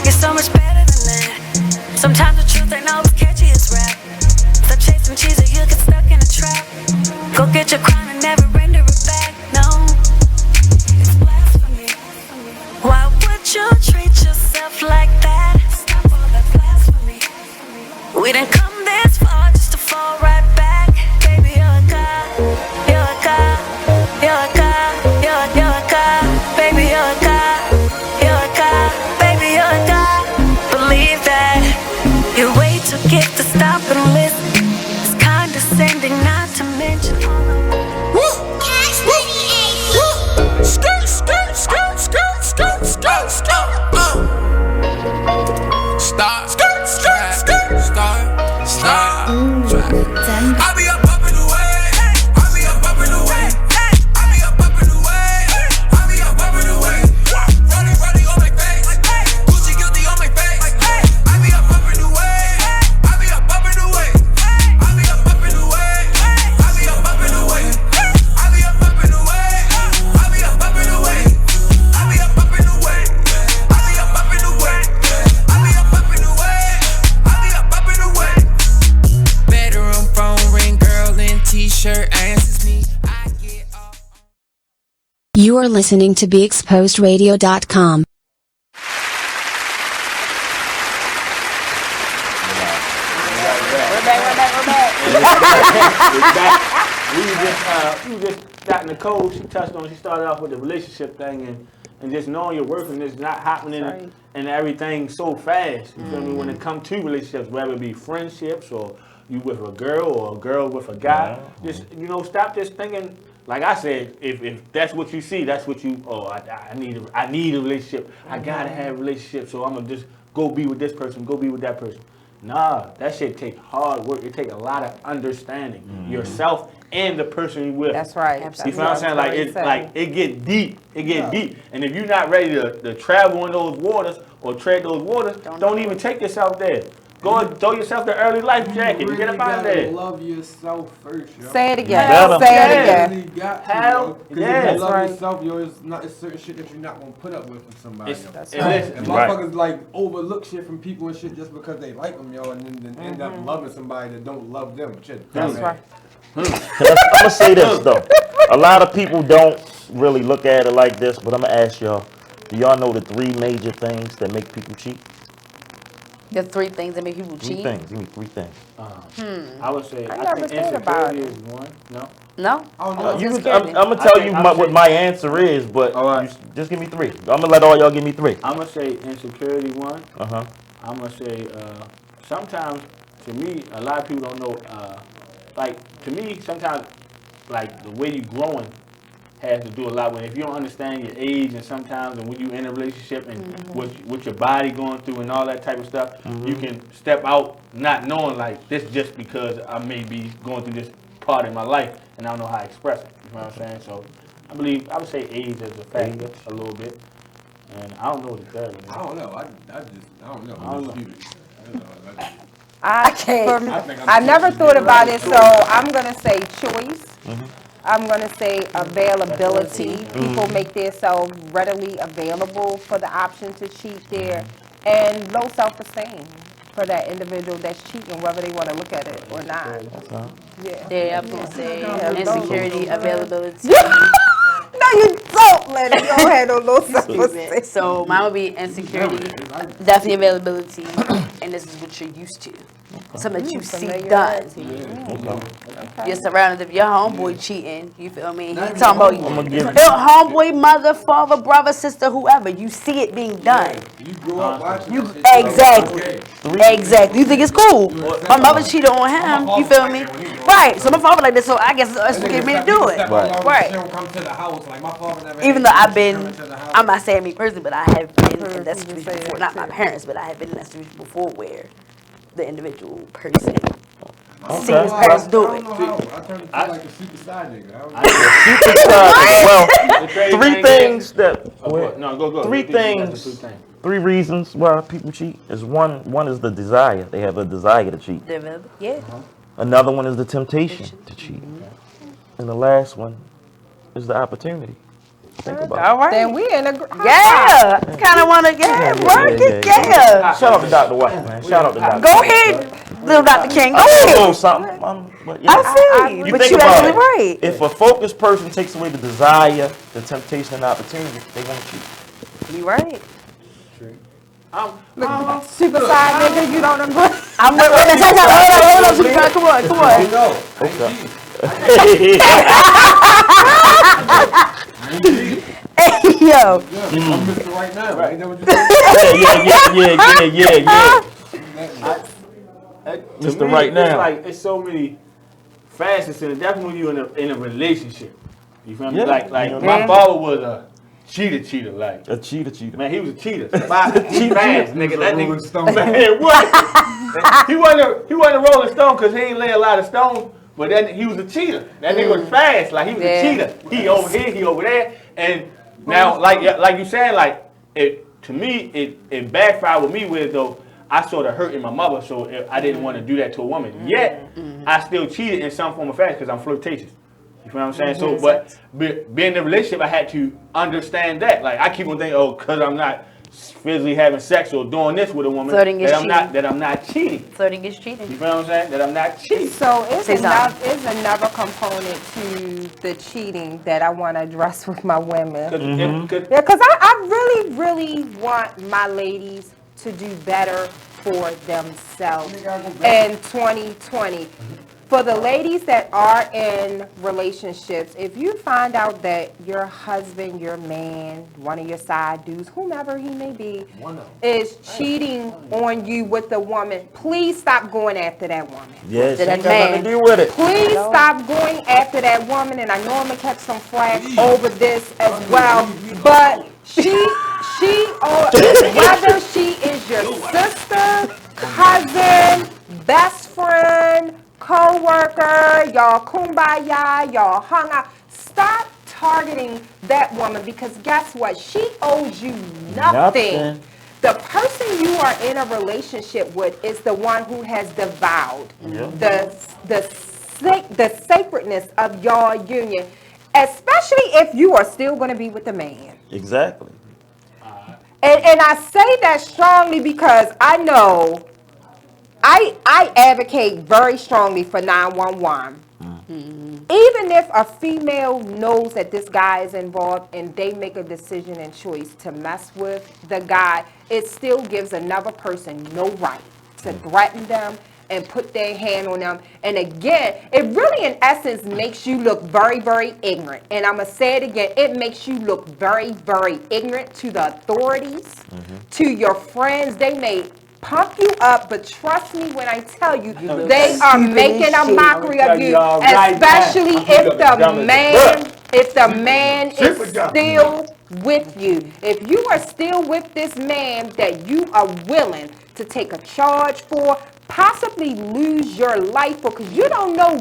You're so much better than that. Sometimes the truth ain't always catchy as rap. Stop chasing cheese or you get stuck in a trap. Go get your crown and never render it back. No, it's blasphemy. Why would you treat yourself like that? Stop all that blasphemy. We didn't come this far just to fall right back. Baby, you're a god. You're a god. You're a god. You're a god. Baby, you're a god. You're a god. Baby, you're a god. Believe that. You're way too gifted to stop and listen. It's condescending not to mention all of You are listening to BeExposedRadio.com. We just got Nicole. She touched on. She started off with the relationship thing and just knowing your worth and it's not happening and everything so fast. You feel me? When it comes to relationships, whether it be friendships or you with a girl or a girl with a guy, just stop just thinking. Like I said, if that's what you see, that's what you. Oh, I need a relationship. I gotta have a relationship, so I'm gonna just go be with this person, go be with that person. Nah, that shit take hard work. It take a lot of understanding yourself and the person you with. That's right. You feel what I'm saying? It get deep. It get deep. And if you're not ready to travel in those waters or tread those waters, don't even take yourself there. Go and throw yourself the early life jacket. You Get up out there. Love yourself first, yo. Say it again. Say it again. If you love yourself, it's certain shit that you're not gonna put up with somebody. And motherfuckers like overlook shit from people and shit just because they like them, yo, and then end up loving somebody that don't love them. Shit. That's right. I'm gonna say this though. A lot of people don't really look at it like this, but I'm gonna ask y'all: do y'all know the 3 major things that make people cheat? The 3 things that make people cheat? 3 things. Give me 3 things. I would say I never think thought about insecurity is one. No. No. I'm gonna tell you what my answer is, but just give me 3. I'm gonna let all y'all give me 3. I'm gonna say insecurity one. Uh-huh. I'm gonna say sometimes to me a lot of people don't know. To me sometimes the way you growing has to do a lot with if you don't understand your age and sometimes and when you in a relationship and what your body going through and all that type of stuff, you can step out not knowing this just because I may be going through this part in my life and I don't know how to express it. You know what I'm saying? So I would say age is a factor a little bit. And I don't know the third one. I don't know. I don't know. I can't. I never thought about it, so I'm gonna say choice. I'm gonna say availability. People make themselves readily available for the option to cheat there, and low self-esteem for that individual that's cheating, whether they want to look at it or not. Yeah, I'm gonna say insecurity, availability. No, you don't, Lenny. You don't have no low self-esteem. So mine would be insecurity, definitely availability, and this is what you're used to. Something that you see done. You're surrounded. If your homeboy cheating, you feel me? He talking about your homeboy, mother, father, brother, sister, whoever. You see it being done. You grew up watching Exactly. You think it's cool? My mother cheated on him. You feel me? Right. So my father like this. So I guess that's what gave me to do it. Right. Even though I'm not saying me personally, but I have been in that situation before. Not my parents, but I have been in that situation before where the individual person sees parents do it. I turned into like a super side nigga. Well, 3 things that. No, go. 3 things. 3 reasons why people cheat is one is the desire. They have a desire to cheat. Yeah. Another one is the temptation to cheat. And the last one is the opportunity. Think about it. All right. Then we in a yeah. Kind of want to work it. Yeah. Shout out to Dr. White, man. Shout out to Dr. Go ahead, little Dr. King. Go ahead. Something. I see. But you actually right. If a focused person takes away the desire, the temptation, and the opportunity, they won't cheat. You right. Super side nigga, you don't agree? I'm hold on, super side. Come on. Hey, yo. I'm Mr. Right Now, right? Mr. Right Now. It's so many facets in it. Definitely when you're in a relationship. You feel me? Yeah. Like my father was a cheater. Like a cheater. Man, he was a cheater. Fast, nigga. That nigga. Man, what? He wasn't a Rolling Stone because he ain't lay a lot of stones. But then he was a cheater. That nigga was fast. Like he was a cheater. He over here, he over there. And now, like you saying, to me, it backfired with me with though. I sort of hurting my mother, so I didn't want to do that to a woman. Yet, I still cheated in some form of fashion because I'm flirtatious. You feel what I'm saying? So, but being in a relationship, I had to understand that. Like, I keep on thinking, because I'm not physically having sex or doing this with a woman, Flirting is cheating. that I'm not cheating. Flirting is cheating. You feel what I'm saying? That I'm not cheating. So it's Say another component to the cheating that I want to address with my women. Yeah, because I really, really want my ladies to do better for themselves in 2020. For the ladies that are in relationships, if you find out that your husband, your man, one of your side dudes, whomever he may be, is cheating on you with a woman, please stop going after that woman. Yes, ain't got nothing to do with it. Please stop going after that woman, and I know I'm gonna catch some flack over this as well, but whether she is your sister, cousin, best friend, co-worker, y'all kumbaya, y'all hung out. Stop targeting that woman, because guess what? She owes you nothing. The person you are in a relationship with is the one who has devoured the sacredness of your union, especially if you are still going to be with the man. Exactly. And I say that strongly because I know I advocate very strongly for 911. Even if a female knows that this guy is involved and they make a decision and choice to mess with the guy, it still gives another person no right to threaten them and put their hand on them. And again, it really in essence makes you look very, very ignorant. And I'm going to say it again, it makes you look very, very ignorant to the authorities, to your friends. They may pump you up, but trust me when I tell you, they are making a mockery of you, especially if the man is still with you. If you are still with this man that you are willing to take a charge for, possibly lose your life for, because you don't know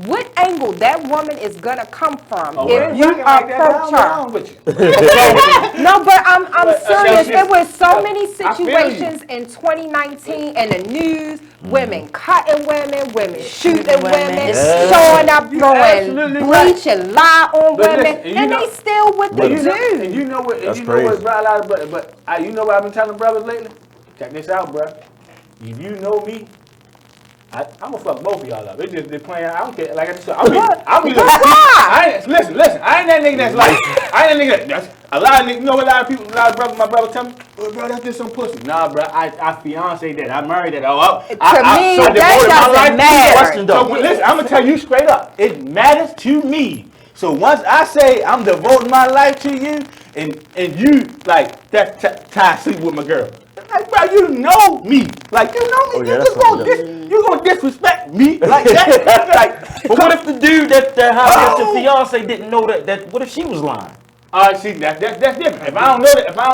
what angle that woman is gonna come from if you approach her. No, but I'm serious. There were so many situations in 2019 in the news, women cutting women shooting women, showing up, throwing bleach and lie on women, and they still with the dude. And you know what? And you know what, bro? But you know what I've been telling brothers lately? Check this out, bro. If you know me, I'm gonna fuck both of y'all up. It's just they're playing. I don't care. Like I said, I'll be listen. I ain't that nigga that's like. I ain't that nigga that's a lot of niggas. You know what? A lot of brothers, my brother tell me, oh, bro, that's just some pussy. Nah, bro, I fiance that. I married that. I devoted my life to that. So listen, I'm gonna tell you straight up. It matters to me. So once I say I'm devoting my life to you, and you like that's time sleep with my girl. Like, bro, you know me. Like, you know me. You gonna disrespect me like that? Like, but what if the dude that hired your fiance didn't know that? What if she was lying? See, that's different. If I don't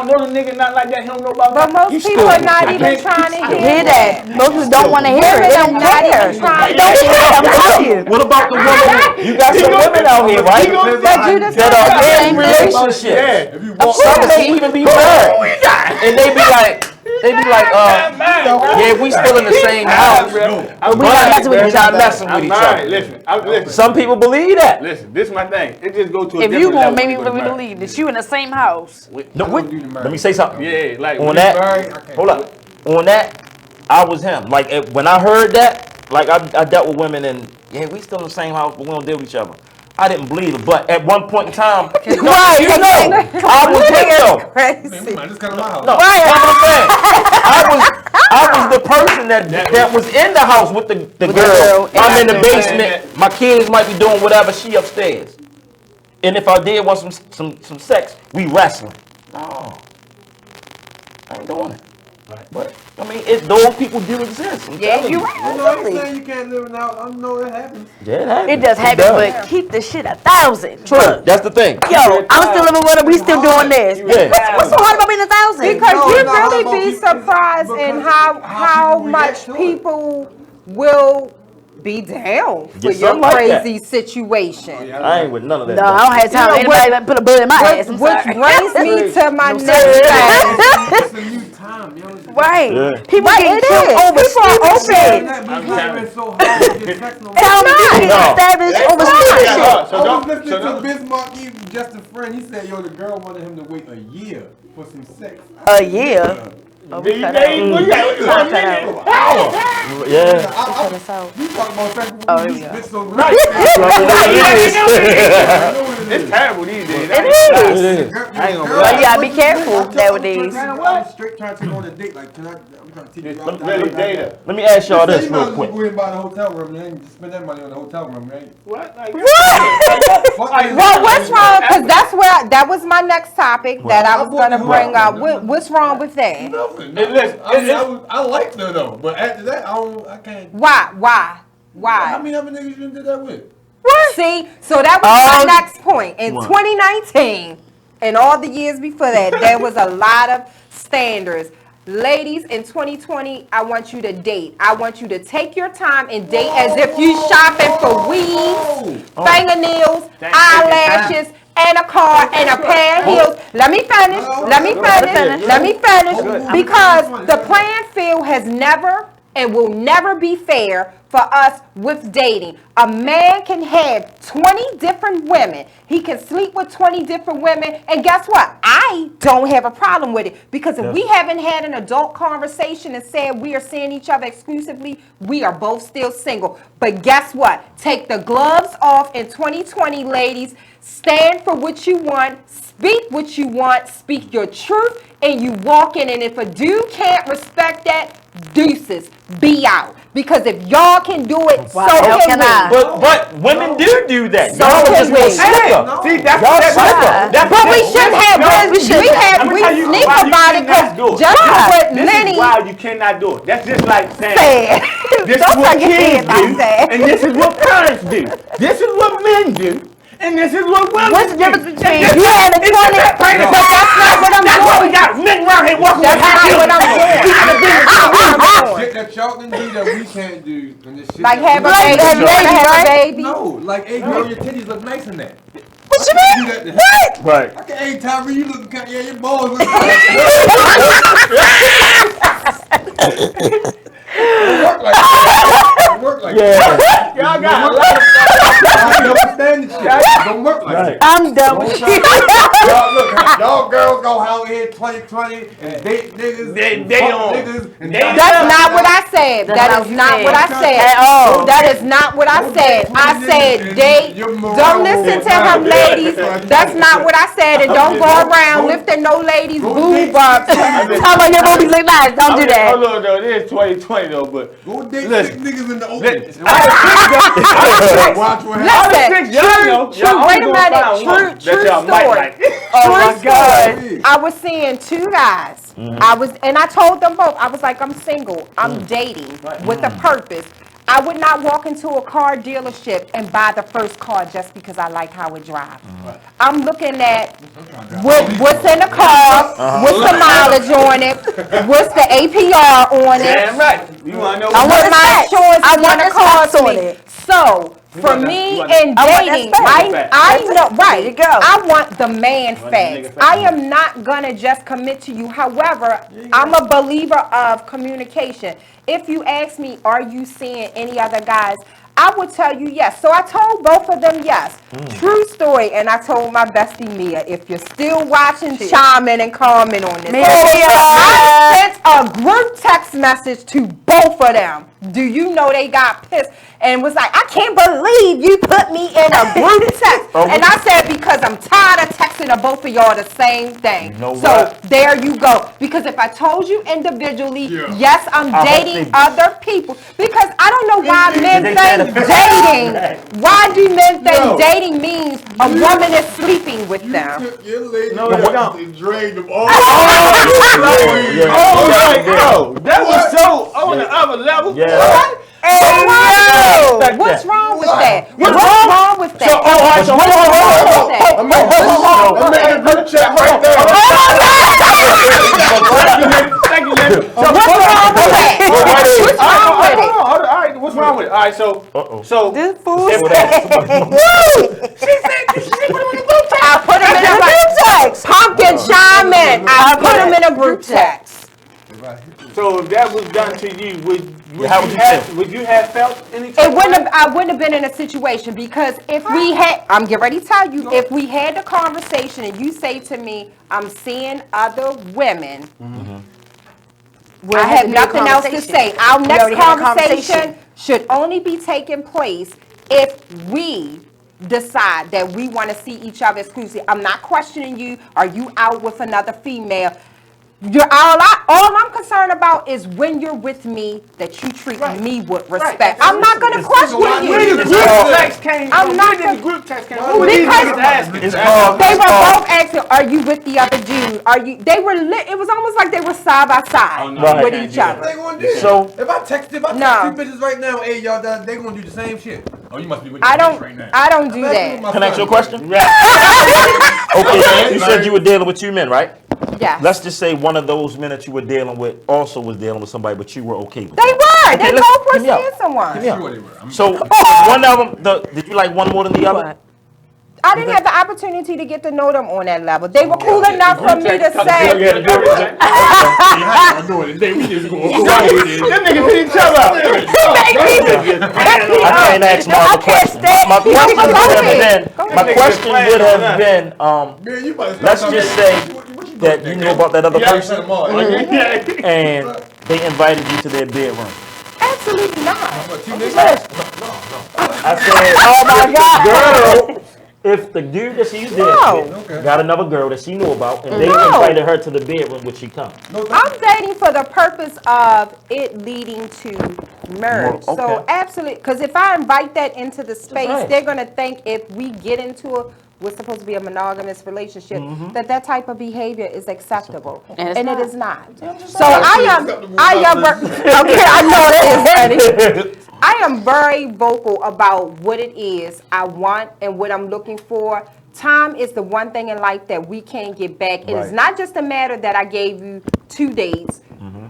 know the nigga not like that, he don't know about that. But most people are not even trying to hear that. Most people don't want to hear it. They don't care. I'm telling you. What about the woman? You got some women out here, right? That are in relationships. Some may even be married, and they be like, yeah, we still in the same house, but we not messing with each other. Listen. Some people believe that. Listen, this is my thing. It just goes to a if different you gonna level. make me really believe that you in the same house. Let me say something. Yeah, like on that. Hold up. On that, I was him. Like when I heard that, like I dealt with women and yeah, we still in the same house, but we don't deal with each other. I didn't believe it, but at one point in time, I was him though. Crazy. No, I was the person that was in the house with the girl. I'm in the basement. My kids might be doing whatever. She upstairs. And if I did want some sex, we wrestling. No, I ain't doing it. But I mean, those people do exist. You're right. I'm not saying you can't live without. I know it happens. Yeah, it happens. It does happen, but keep the shit 1,000. True. That's the thing. Yo, I'm still living with her. We still doing this. Yeah. What's so hard about being 1,000? Because you'd really be surprised in how much people will be down for your crazy situation. I ain't with none of that. No, I don't have time. Anybody put a bullet in my ass. Which brings me to my next thing. Right. Yeah. People get killed over stupid shit. I was listening to Bismarck, even just a friend. friend, he said, yo, the girl wanted him to wait a year for some sex. A year? Oh, we cut out. Yeah. You talking about sex? Oh, here we go. It's terrible these days. It is. I ain't gonna Well, you gotta be careful nowadays. I'm straight trying to take on a date. Like, I'm trying to take you out. Really data. Let me ask y'all this You real might quick. go ahead and buy the hotel room, man. Just spend that money on the hotel room, right? What? Like, Well, what's wrong? Because that was my next topic that I was going to bring up. What's wrong with that? Nothing. I liked her though, but after that, I can't. Why? How many other niggas you did that with? What? See, so that was my next point. In 2019 and all the years before that, there was a lot of standards. Ladies, in 2020, I want you to date. I want you to take your time and date as if you shopping for weaves, fingernails, eyelashes, and a car and a pair of heels. Let me finish. Because the playing field has never and will never be fair for us with dating. A man can have 20 different women. He can sleep with 20 different women. And guess what? I don't have a problem with it. Because if we haven't had an adult conversation and said we are seeing each other exclusively, we are both still single. But guess what? Take the gloves off in 2020, ladies. Stand for what you want. Speak what you want. Speak your truth. And you walk in. And if a dude can't respect that, deuces, be out. Because if y'all can do it, so can we. But women do that. So Y'all can just we. want slicker. See, that's But we should have. We sneak about it because just what Lenny. This is why you cannot do it. That's just like saying this is what kids do, and this is what parents do. This is what men do. And this is what women What's the difference do. between you and a 20? But that's not what I'm doing. That's why we got men around here walking That's not what I'm doing. Shit that y'all can do that we can't do. And this shit Like that have a we baby, can't do. have a baby. No, like, hey, girl, your titties look nice in that. What you mean? What? Right. Okay, hey, Tyree, you look kind of, yeah, your balls look Don't work like that. Don't work like that. Y'all got a lot of I don't understand this shit. Don't work like that. I'm done with you. Y'all look, y'all girls go out here 2020 and date niggas. They don't. That's not what I said. That is not what I said at all. That is not what I said. I said date. Don't listen to him, ladies. That's not what I said. And don't go around lifting no ladies' boob up. Tell her your boobies look nice. Don't do that. Hold on, though. It is 2020, though, but go date listen. six niggas in the open. Listen. Watch what Listen, happens. true, wait a minute, true story. Oh my God. I was seeing two guys. I told them both, I was like, I'm single. I'm dating with a purpose. I would not walk into a car dealership and buy the first car just because I like how it drives. I'm looking at what's in the car, what's the mileage on it, what's the APR on it. Damn right. You want to know what my insurance I is want going to the cost specs on me. it. So, for me in dating, I know, right, I want the man facts. I am not going to just commit to you. However, I'm a believer of communication. If you ask me, are you seeing any other guys? I would tell you yes. So I told both of them yes. True story. And I told my bestie Mia, if you're still watching, chime in and comment on this. I sent a group text message to both of them. Do you know they got pissed and was like, I can't believe you put me in a group text. And I said, because I'm tired of texting to both of y'all the same thing. You know so what? there you go. Because if I told you individually, yes, I'm dating other people. Because I don't know why men think dating. Why do men think dating means a woman is sleeping with them? Your lady don't. Drained them all. That was so on the other level. Yeah. What? What's wrong with that? What's wrong with that? I'm making a group chat right there. Thank you, Lenny. What's wrong with that? What's wrong with it? All right, what's wrong with it? All right, so This fool said. I put him in a group text. Pumpkin chime in. I put him in a group text. So if that was done to you, would you have felt any? I wouldn't have been in a situation because if we had, I'm getting ready to tell you, if we had the conversation and you say to me, I'm seeing other women, we'll have nothing else to say. Our next conversation should only be taking place if we decide that we want to see each other exclusively. I'm not questioning you. Are you out with another female? All I'm concerned about is when you're with me that you treat me with respect. I'm not going to question you. Where the group text came from? Where did the group text came from? Who were these niggas asking? They were both asking, are you with the other dude? They were it was almost like they were side by side with each other. They gonna do. So if I text these bitches right now, hey y'all, they gonna do the same shit. Oh, you must be with your bitch right now. I don't do that. Can I ask you a question? Okay, you said you were dealing with 2 men, right? Yeah. Let's just say one of those men that you were dealing with also was dealing with somebody, but you were okay with it. They were. Okay, They both were seeing someone. So one of them, did you like one more than the other? I didn't have the opportunity to get to know them on that level. They were cool enough for me to say. I can't ask my other question. My question would have been, let's just say that you knew about that other person and they invited you to their bedroom. Absolutely not. I said, oh my God, girl. If the dude that she's dating with got another girl that she knew about and they invited her to the bedroom, would she come? I'm dating for the purpose of it leading to marriage. Okay. So absolutely, because if I invite that into the space, they're going to think if we get into what's supposed to be a monogamous relationship, that type of behavior is acceptable. And it is not. So I am okay, I know that is funny. I am very vocal about what it is I want and what I'm looking for. Time is the one thing in life that we can't get back. It is not just a matter that I gave you 2 days,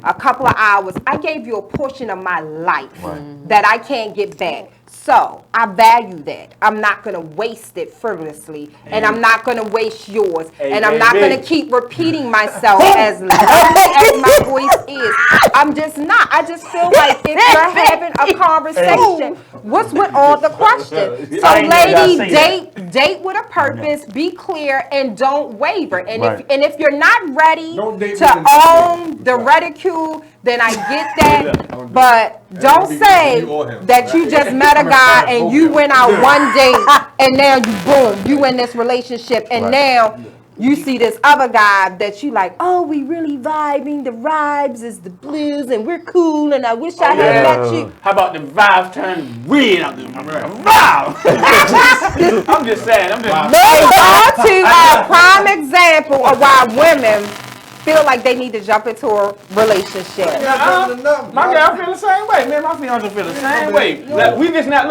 a couple of hours. I gave you a portion of my life that I can't get back. So I value that. I'm not going to waste it frivolously, and I'm not going to waste yours, and I'm not going to keep repeating myself as loudly as my voice is. I'm just not. I just feel like if you're having a conversation, what's with all the questions? So, lady, date with a purpose. Be clear and don't waver. And if you're not ready to own the ridicule, then I get that. But don't say that you just met a guy and you went out one date and now you in this relationship and now you see this other guy that you like, oh, we really vibing. The vibes is the blues and we're cool and I wish I had met you. How about the vibes turn red out there? I'm just saying. Move on to a prime example of why women feel like they need to jump into a relationship. My girl feel the same way. Man, my fiance feel the same way. We just now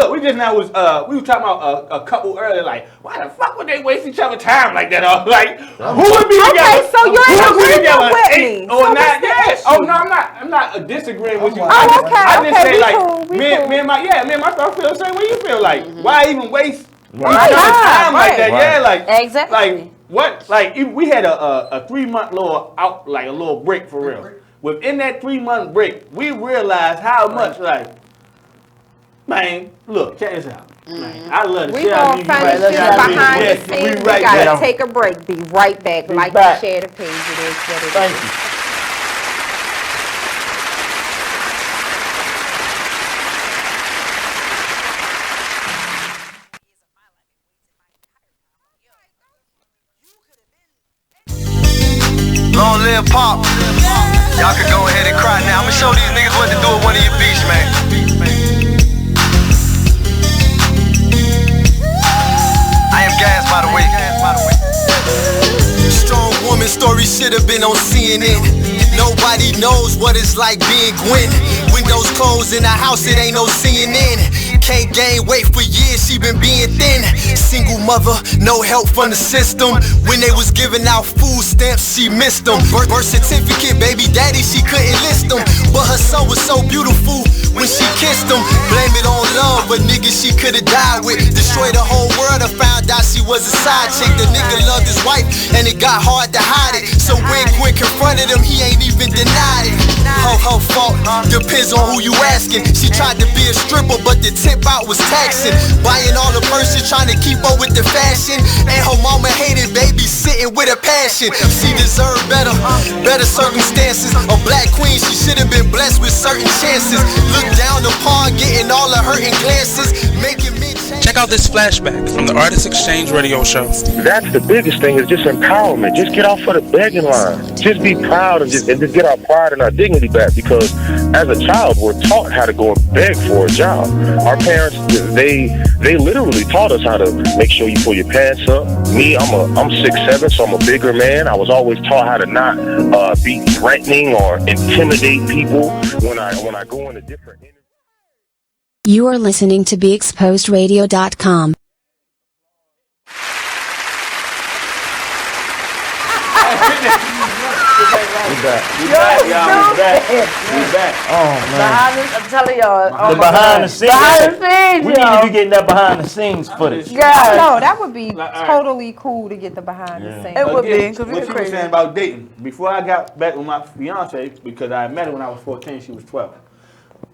we were talking about a couple earlier, like, why the fuck would they waste each other's time like that? Like, who would be together? Okay, so you're in agreement with me. Or not, yes. Oh, no, I'm not disagreeing with you. Oh, okay, I just say, like, we me and my thought feel the same way you feel. Like, why even waste time like that? Yeah, like, exactly. Like, what? Like, we had a 3-month a little break for real. Within that 3-month break, we realized how much, like, man, look, check this out. Man, I love the We gonna finish this behind the scenes. We gotta take a break. Be right back. Like and share the page. It is what it is. Thank you. Long live Pop. Y'all can go ahead and cry now. I'ma show these niggas what to do at one of your beats, man. I am Gas, by the way. Strong woman story should've been on CNN. Nobody knows what it's like being Gwen. Windows closed in the house, it ain't no CNN. Can't gain weight for years, she been being thin. Single mother, no help from the system. When they was giving out food stamps, she missed them. Birth certificate, baby daddy, she couldn't list them. But her son was so beautiful when she kissed him. Blame it on love, but niggas she could've died with. Destroyed the whole world, I found out she was a side chick. The nigga loved his wife, and it got hard to hide it. So when Quinn confronted him, he ain't even denied it. Her fault, depends on who you asking. She tried to be a stripper, but the tip out was taxing. Buying all the purses, trying to keep up with the fashion. And her mama hated baby sitting with a passion. She deserved better, better circumstances. A black queen, she should have been blessed with certain chances. Look down upon, getting all the hurting glances, making me change. Check out this flashback from the Artist Exchange radio show. That's the biggest thing, is just empowerment. Just get off of the begging line. Just be proud and just get our pride and our dignity back, because as a child, we're taught how to go and beg for a job. Our parents, they literally taught us how to make sure you pull your pants up. Me, I'm 6'7", so I'm a bigger man. I was always taught how to not be threatening or intimidate people when I go into different interviews. You are listening to BeExposedRadio.com. We back. Oh man. I'm telling y'all. Behind the scenes. Behind the scenes. We need to be getting that behind the scenes footage. Yeah, no, that would be totally cool to get the behind the scenes. It would be. What you were saying about dating. Before I got back with my fiance, because I met her when I was 14, she was 12.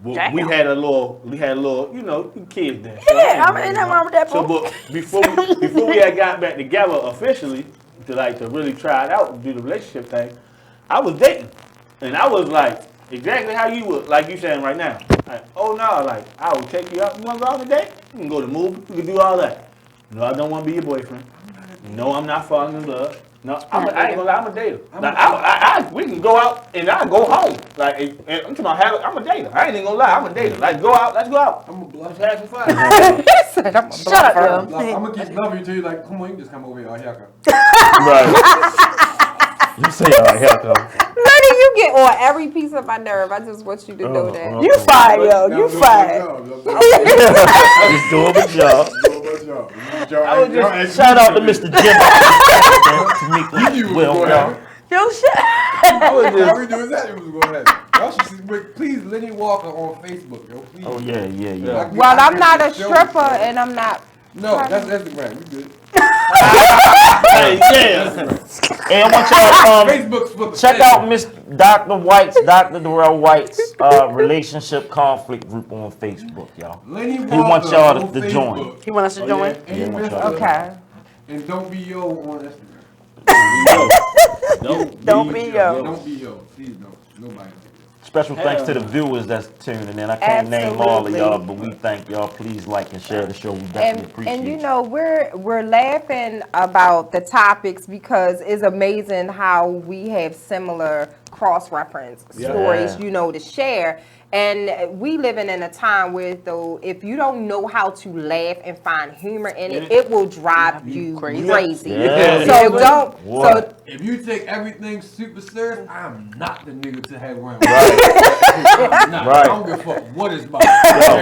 We had a little, you know, kids then. So yeah, I'm in that mom with that boy. So, but before we had got back together officially, to really try it out and do the relationship thing, I was dating, and I was like exactly how you would, like you saying right now. Like, oh no, like I will take you out. You want to go out on a date? You can go to the movie. We can do all that. No, I don't want to be your boyfriend. No, I'm not falling in love. No, I ain't gonna lie, I'm a dater. Like, we can go out and I go home. Like, I'm talking about I'm a dater. I ain't even gonna lie, I'm a dater. Like, go out, let's go out. I'm a bluff. Let's have some fun. Shut up, yo. I'm gonna keep loving you till you like, come on, you can just come over here. Oh, here Right. You say, oh, here I come. Lenny, you get on every piece of my nerve. I just want you to know that. You fine, yo. You fine. Just doing a job. Shout out to Mr. Jim. Yo, shit. How we doing that? It was going on. Y'all should see, please, Lenny Walker on Facebook, yo. Please. Oh yeah. Well, I'm not a stripper, and I'm not. No, that's Instagram. We good. Hey, yeah. Hey, I want y'all check out Miss Dr. Darrell White's relationship conflict group on Facebook, y'all. Lenny Walker, he wants y'all to join. He wants us to join? Yeah, he wants y'all to Okay. And don't be yo on Instagram. Don't be yo. Don't be yo. Please don't. Nobody. Special thanks to the viewers that's tuning in. I can't name all of y'all, but we thank y'all. Please like and share the show. We definitely appreciate it. And you know, we're laughing about the topics because it's amazing how we have similar cross-reference stories, you know, to share. And we living in a time where, though, if you don't know how to laugh and find humor in it, it will drive you crazy. Yeah. So don't. So if you take everything super serious, I'm not the nigga to have one. Right. I don't give a fuck what it's about.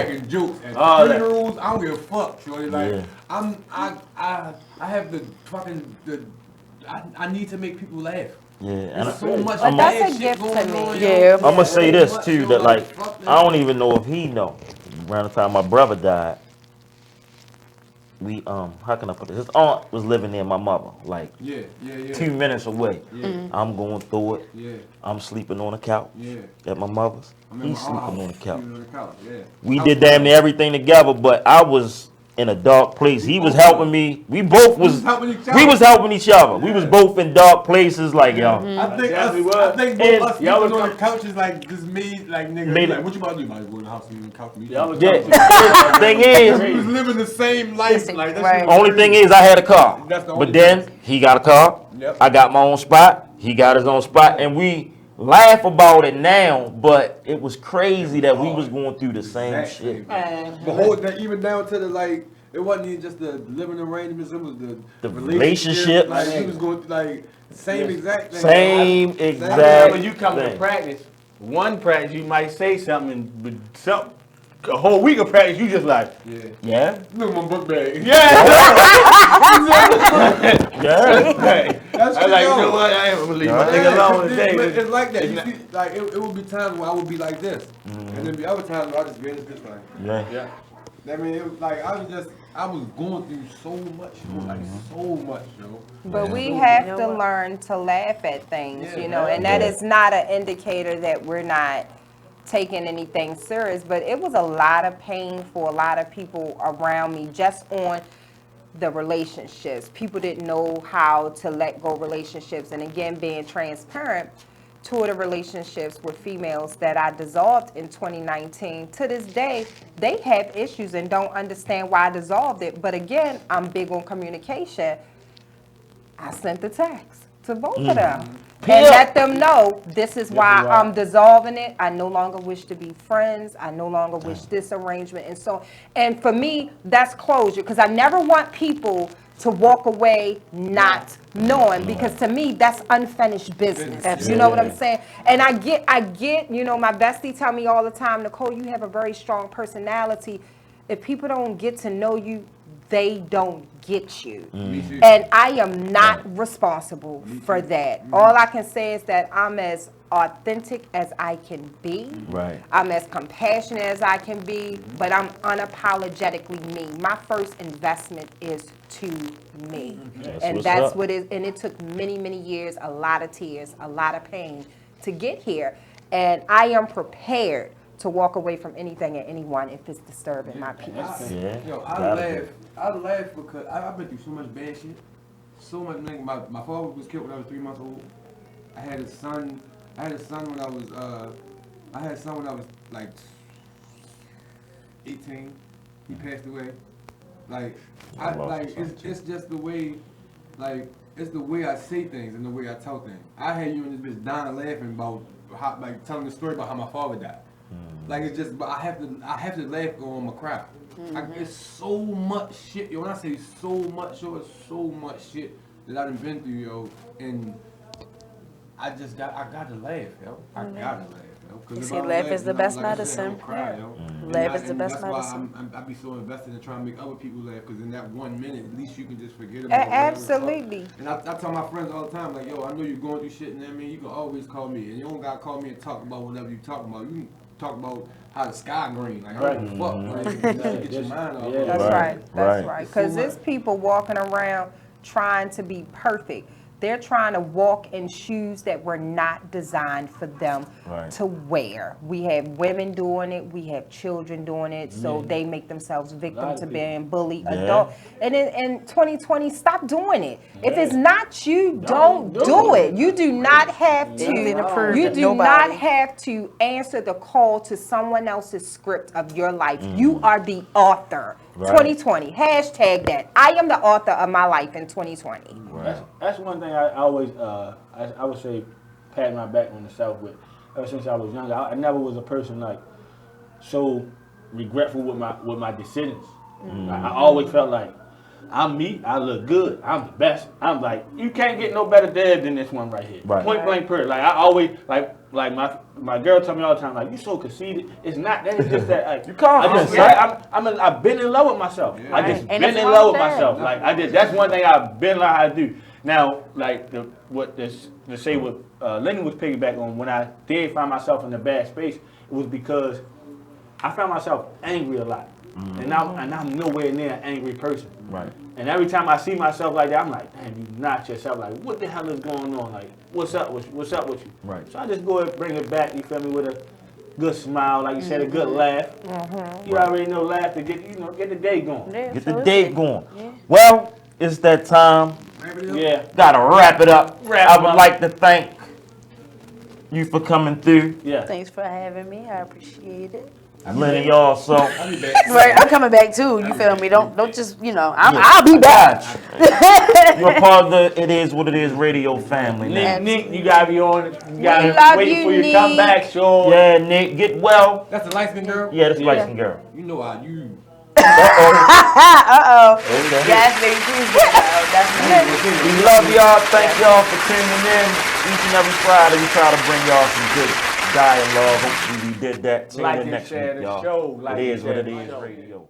Making jokes at funerals. I don't give a fuck, shorty. Like I have the fucking I need to make people laugh. Yeah, and so much. But that's a gift to me. Yeah. I'm gonna say this too, that like I don't even know if he know. Around the time my brother died, we how can I put this? His aunt was living near my mother, like 2 minutes away. I'm going through it. I'm sleeping on the couch at my mother's. He's sleeping on the couch. We did damn near everything together, but I was in a dark place. He was helping me. We both was helping each other. We was both in dark places, like y'all. I think both us sleeping on the couches like just made like niggas like, what you about to do? You might go in the house and even couch me. The thing is, we was living the same life. Like only thing is, I had a car, but then he got a car. I got my own spot. He got his own spot, and we laugh about it now, but it was crazy that we was going through the same shit. But even down to the like, it wasn't even just the living arrangements; it was the relationship. Like he was going like same exact thing. Same exact. When you come to practice, one practice you might say something, but a whole week of practice you just like yeah. Look at my book bag. That's I like, you know what? I am gonna leave my nigga alone today. It's like that. You see, like it would be times where I would be like this, and then be other times where I just get into this thing. Yeah. I mean, it was like I was going through so much, like so much, yo. But we So have much. to learn to laugh at things, Yeah, you know, and that is not an indicator that we're not taking anything serious. But it was a lot of pain for a lot of people around me just on the relationships. People didn't know how to let go relationships. And again, being transparent, two of the relationships with females that I dissolved in 2019, to this day, they have issues and don't understand why I dissolved it. But again, I'm big on communication. I sent the text to both of them and let them know this is why I'm dissolving it. I no longer wish to be friends. I no longer wish this arrangement. And for me, that's closure, because I never want people to walk away not knowing, because to me, that's unfinished business. You know what I'm saying? And I get, you know, my bestie tell me all the time, Nicole, you have a very strong personality. If people don't get to know you, they don't get you. And I am not responsible for that. All I can say is that I'm as authentic as I can be. Right. I'm as compassionate as I can be, but I'm unapologetically me. My first investment is to me. And that's what it is. And it took many, many years, a lot of tears, a lot of pain to get here. And I am prepared to walk away from anything and anyone if it's disturbing my peace. I laugh because I've been through so much bad shit. So much. My father was killed when I was 3 months old. I had a son when I was like 18. He passed away. It's just the way, it's the way I say things and the way I tell things. I had you and this bitch dying laughing about how, telling the story about how my father died. It's just, but I have to laugh or I'm gonna cry. It's so much shit, yo. When I say so much, yo, it's so much shit that I done been through, yo. And I got to laugh, yo. I gotta laugh, yo. You see, laugh is the best medicine. Laugh is the best medicine. That's why I be so invested in trying to make other people laugh, because in that 1 minute, at least you can just forget about it. Absolutely. And I tell my friends all the time, like, yo, I know you're going through shit, and I mean, you can always call me. And you don't gotta call me and talk about whatever you talking about. You can talk about how the sky green. Like, I don't give a fuck. Like, get your mind off. That's right. Because there's people walking around trying to be perfect. They're trying to walk in shoes that were not designed for them to wear. We have women doing it. We have children doing it. So they make themselves victim to being bullied. Adult. And in 2020, stop doing it. If it's not you, don't do it. You do not have to. You do not have to answer the call to someone else's script of your life. You are the author. 2020. Hashtag that. I am the author of my life in 2020. That's one thing I always, I would say, pat my back on the South with. Ever since I was younger, I never was a person like so regretful with my decisions. I always felt like I'm me. I look good. I'm the best. I'm like, you can't get no better dead than this one right here. Point blank period. Like I always like my girl tell me all the time, like, you so conceited. It's not that. It's just that like you can't. I've been in love with myself. I just been in love with myself. Like that's one thing I've been learning how to do. Now, like what Lenny was piggyback on, when I did find myself in a bad space, it was because I found myself angry a lot. And I'm nowhere near an angry person. And every time I see myself like that, I'm like, damn, you not yourself. Like, what the hell is going on? Like, what's up with you? So I just go ahead and bring it back, you feel me, with a good smile, like you said, a good laugh. You already know, laugh to get the day going. Get the day going. Well, it's that time. Yeah. Gotta wrap it up. I would like to thank you for coming through. Thanks for having me. I appreciate it. Lenny also. Right, I'm coming back too. You feel me? Don't just I'll be back. You're part of the It Is What It Is radio family. Nick, you gotta be on. You gotta wait for you to come back, sure. Yeah, Nick, get well. That's the light-skinned girl? Yeah, that's the light-skinned girl. You know how you. Okay. Yes, baby, please get out. We love y'all. Thank y'all for tuning in. Each and every Friday, we try to bring y'all some good dialogue. Hopefully, we did that. Tune in next week, y'all. It Is What It Is radio.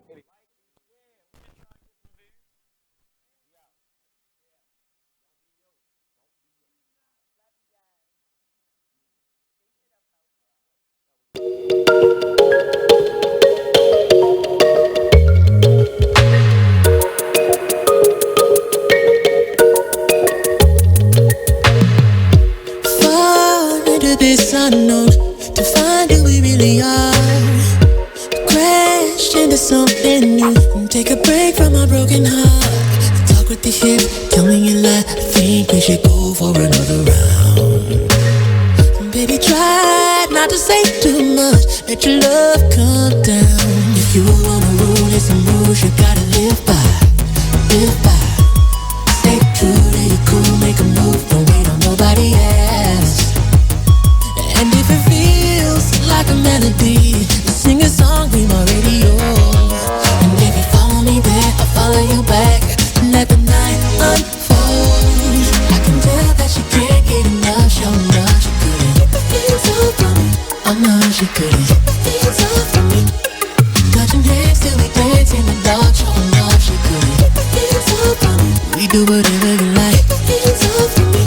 your hip, tell me you like. I think we should go for another round. Baby, try not to say too much. Let your love come down. If you wanna rule, there's some rules you gotta live by. Live by. Stay true to your cool, make a move. Don't wait on nobody else. And if it feels like a melody, sing a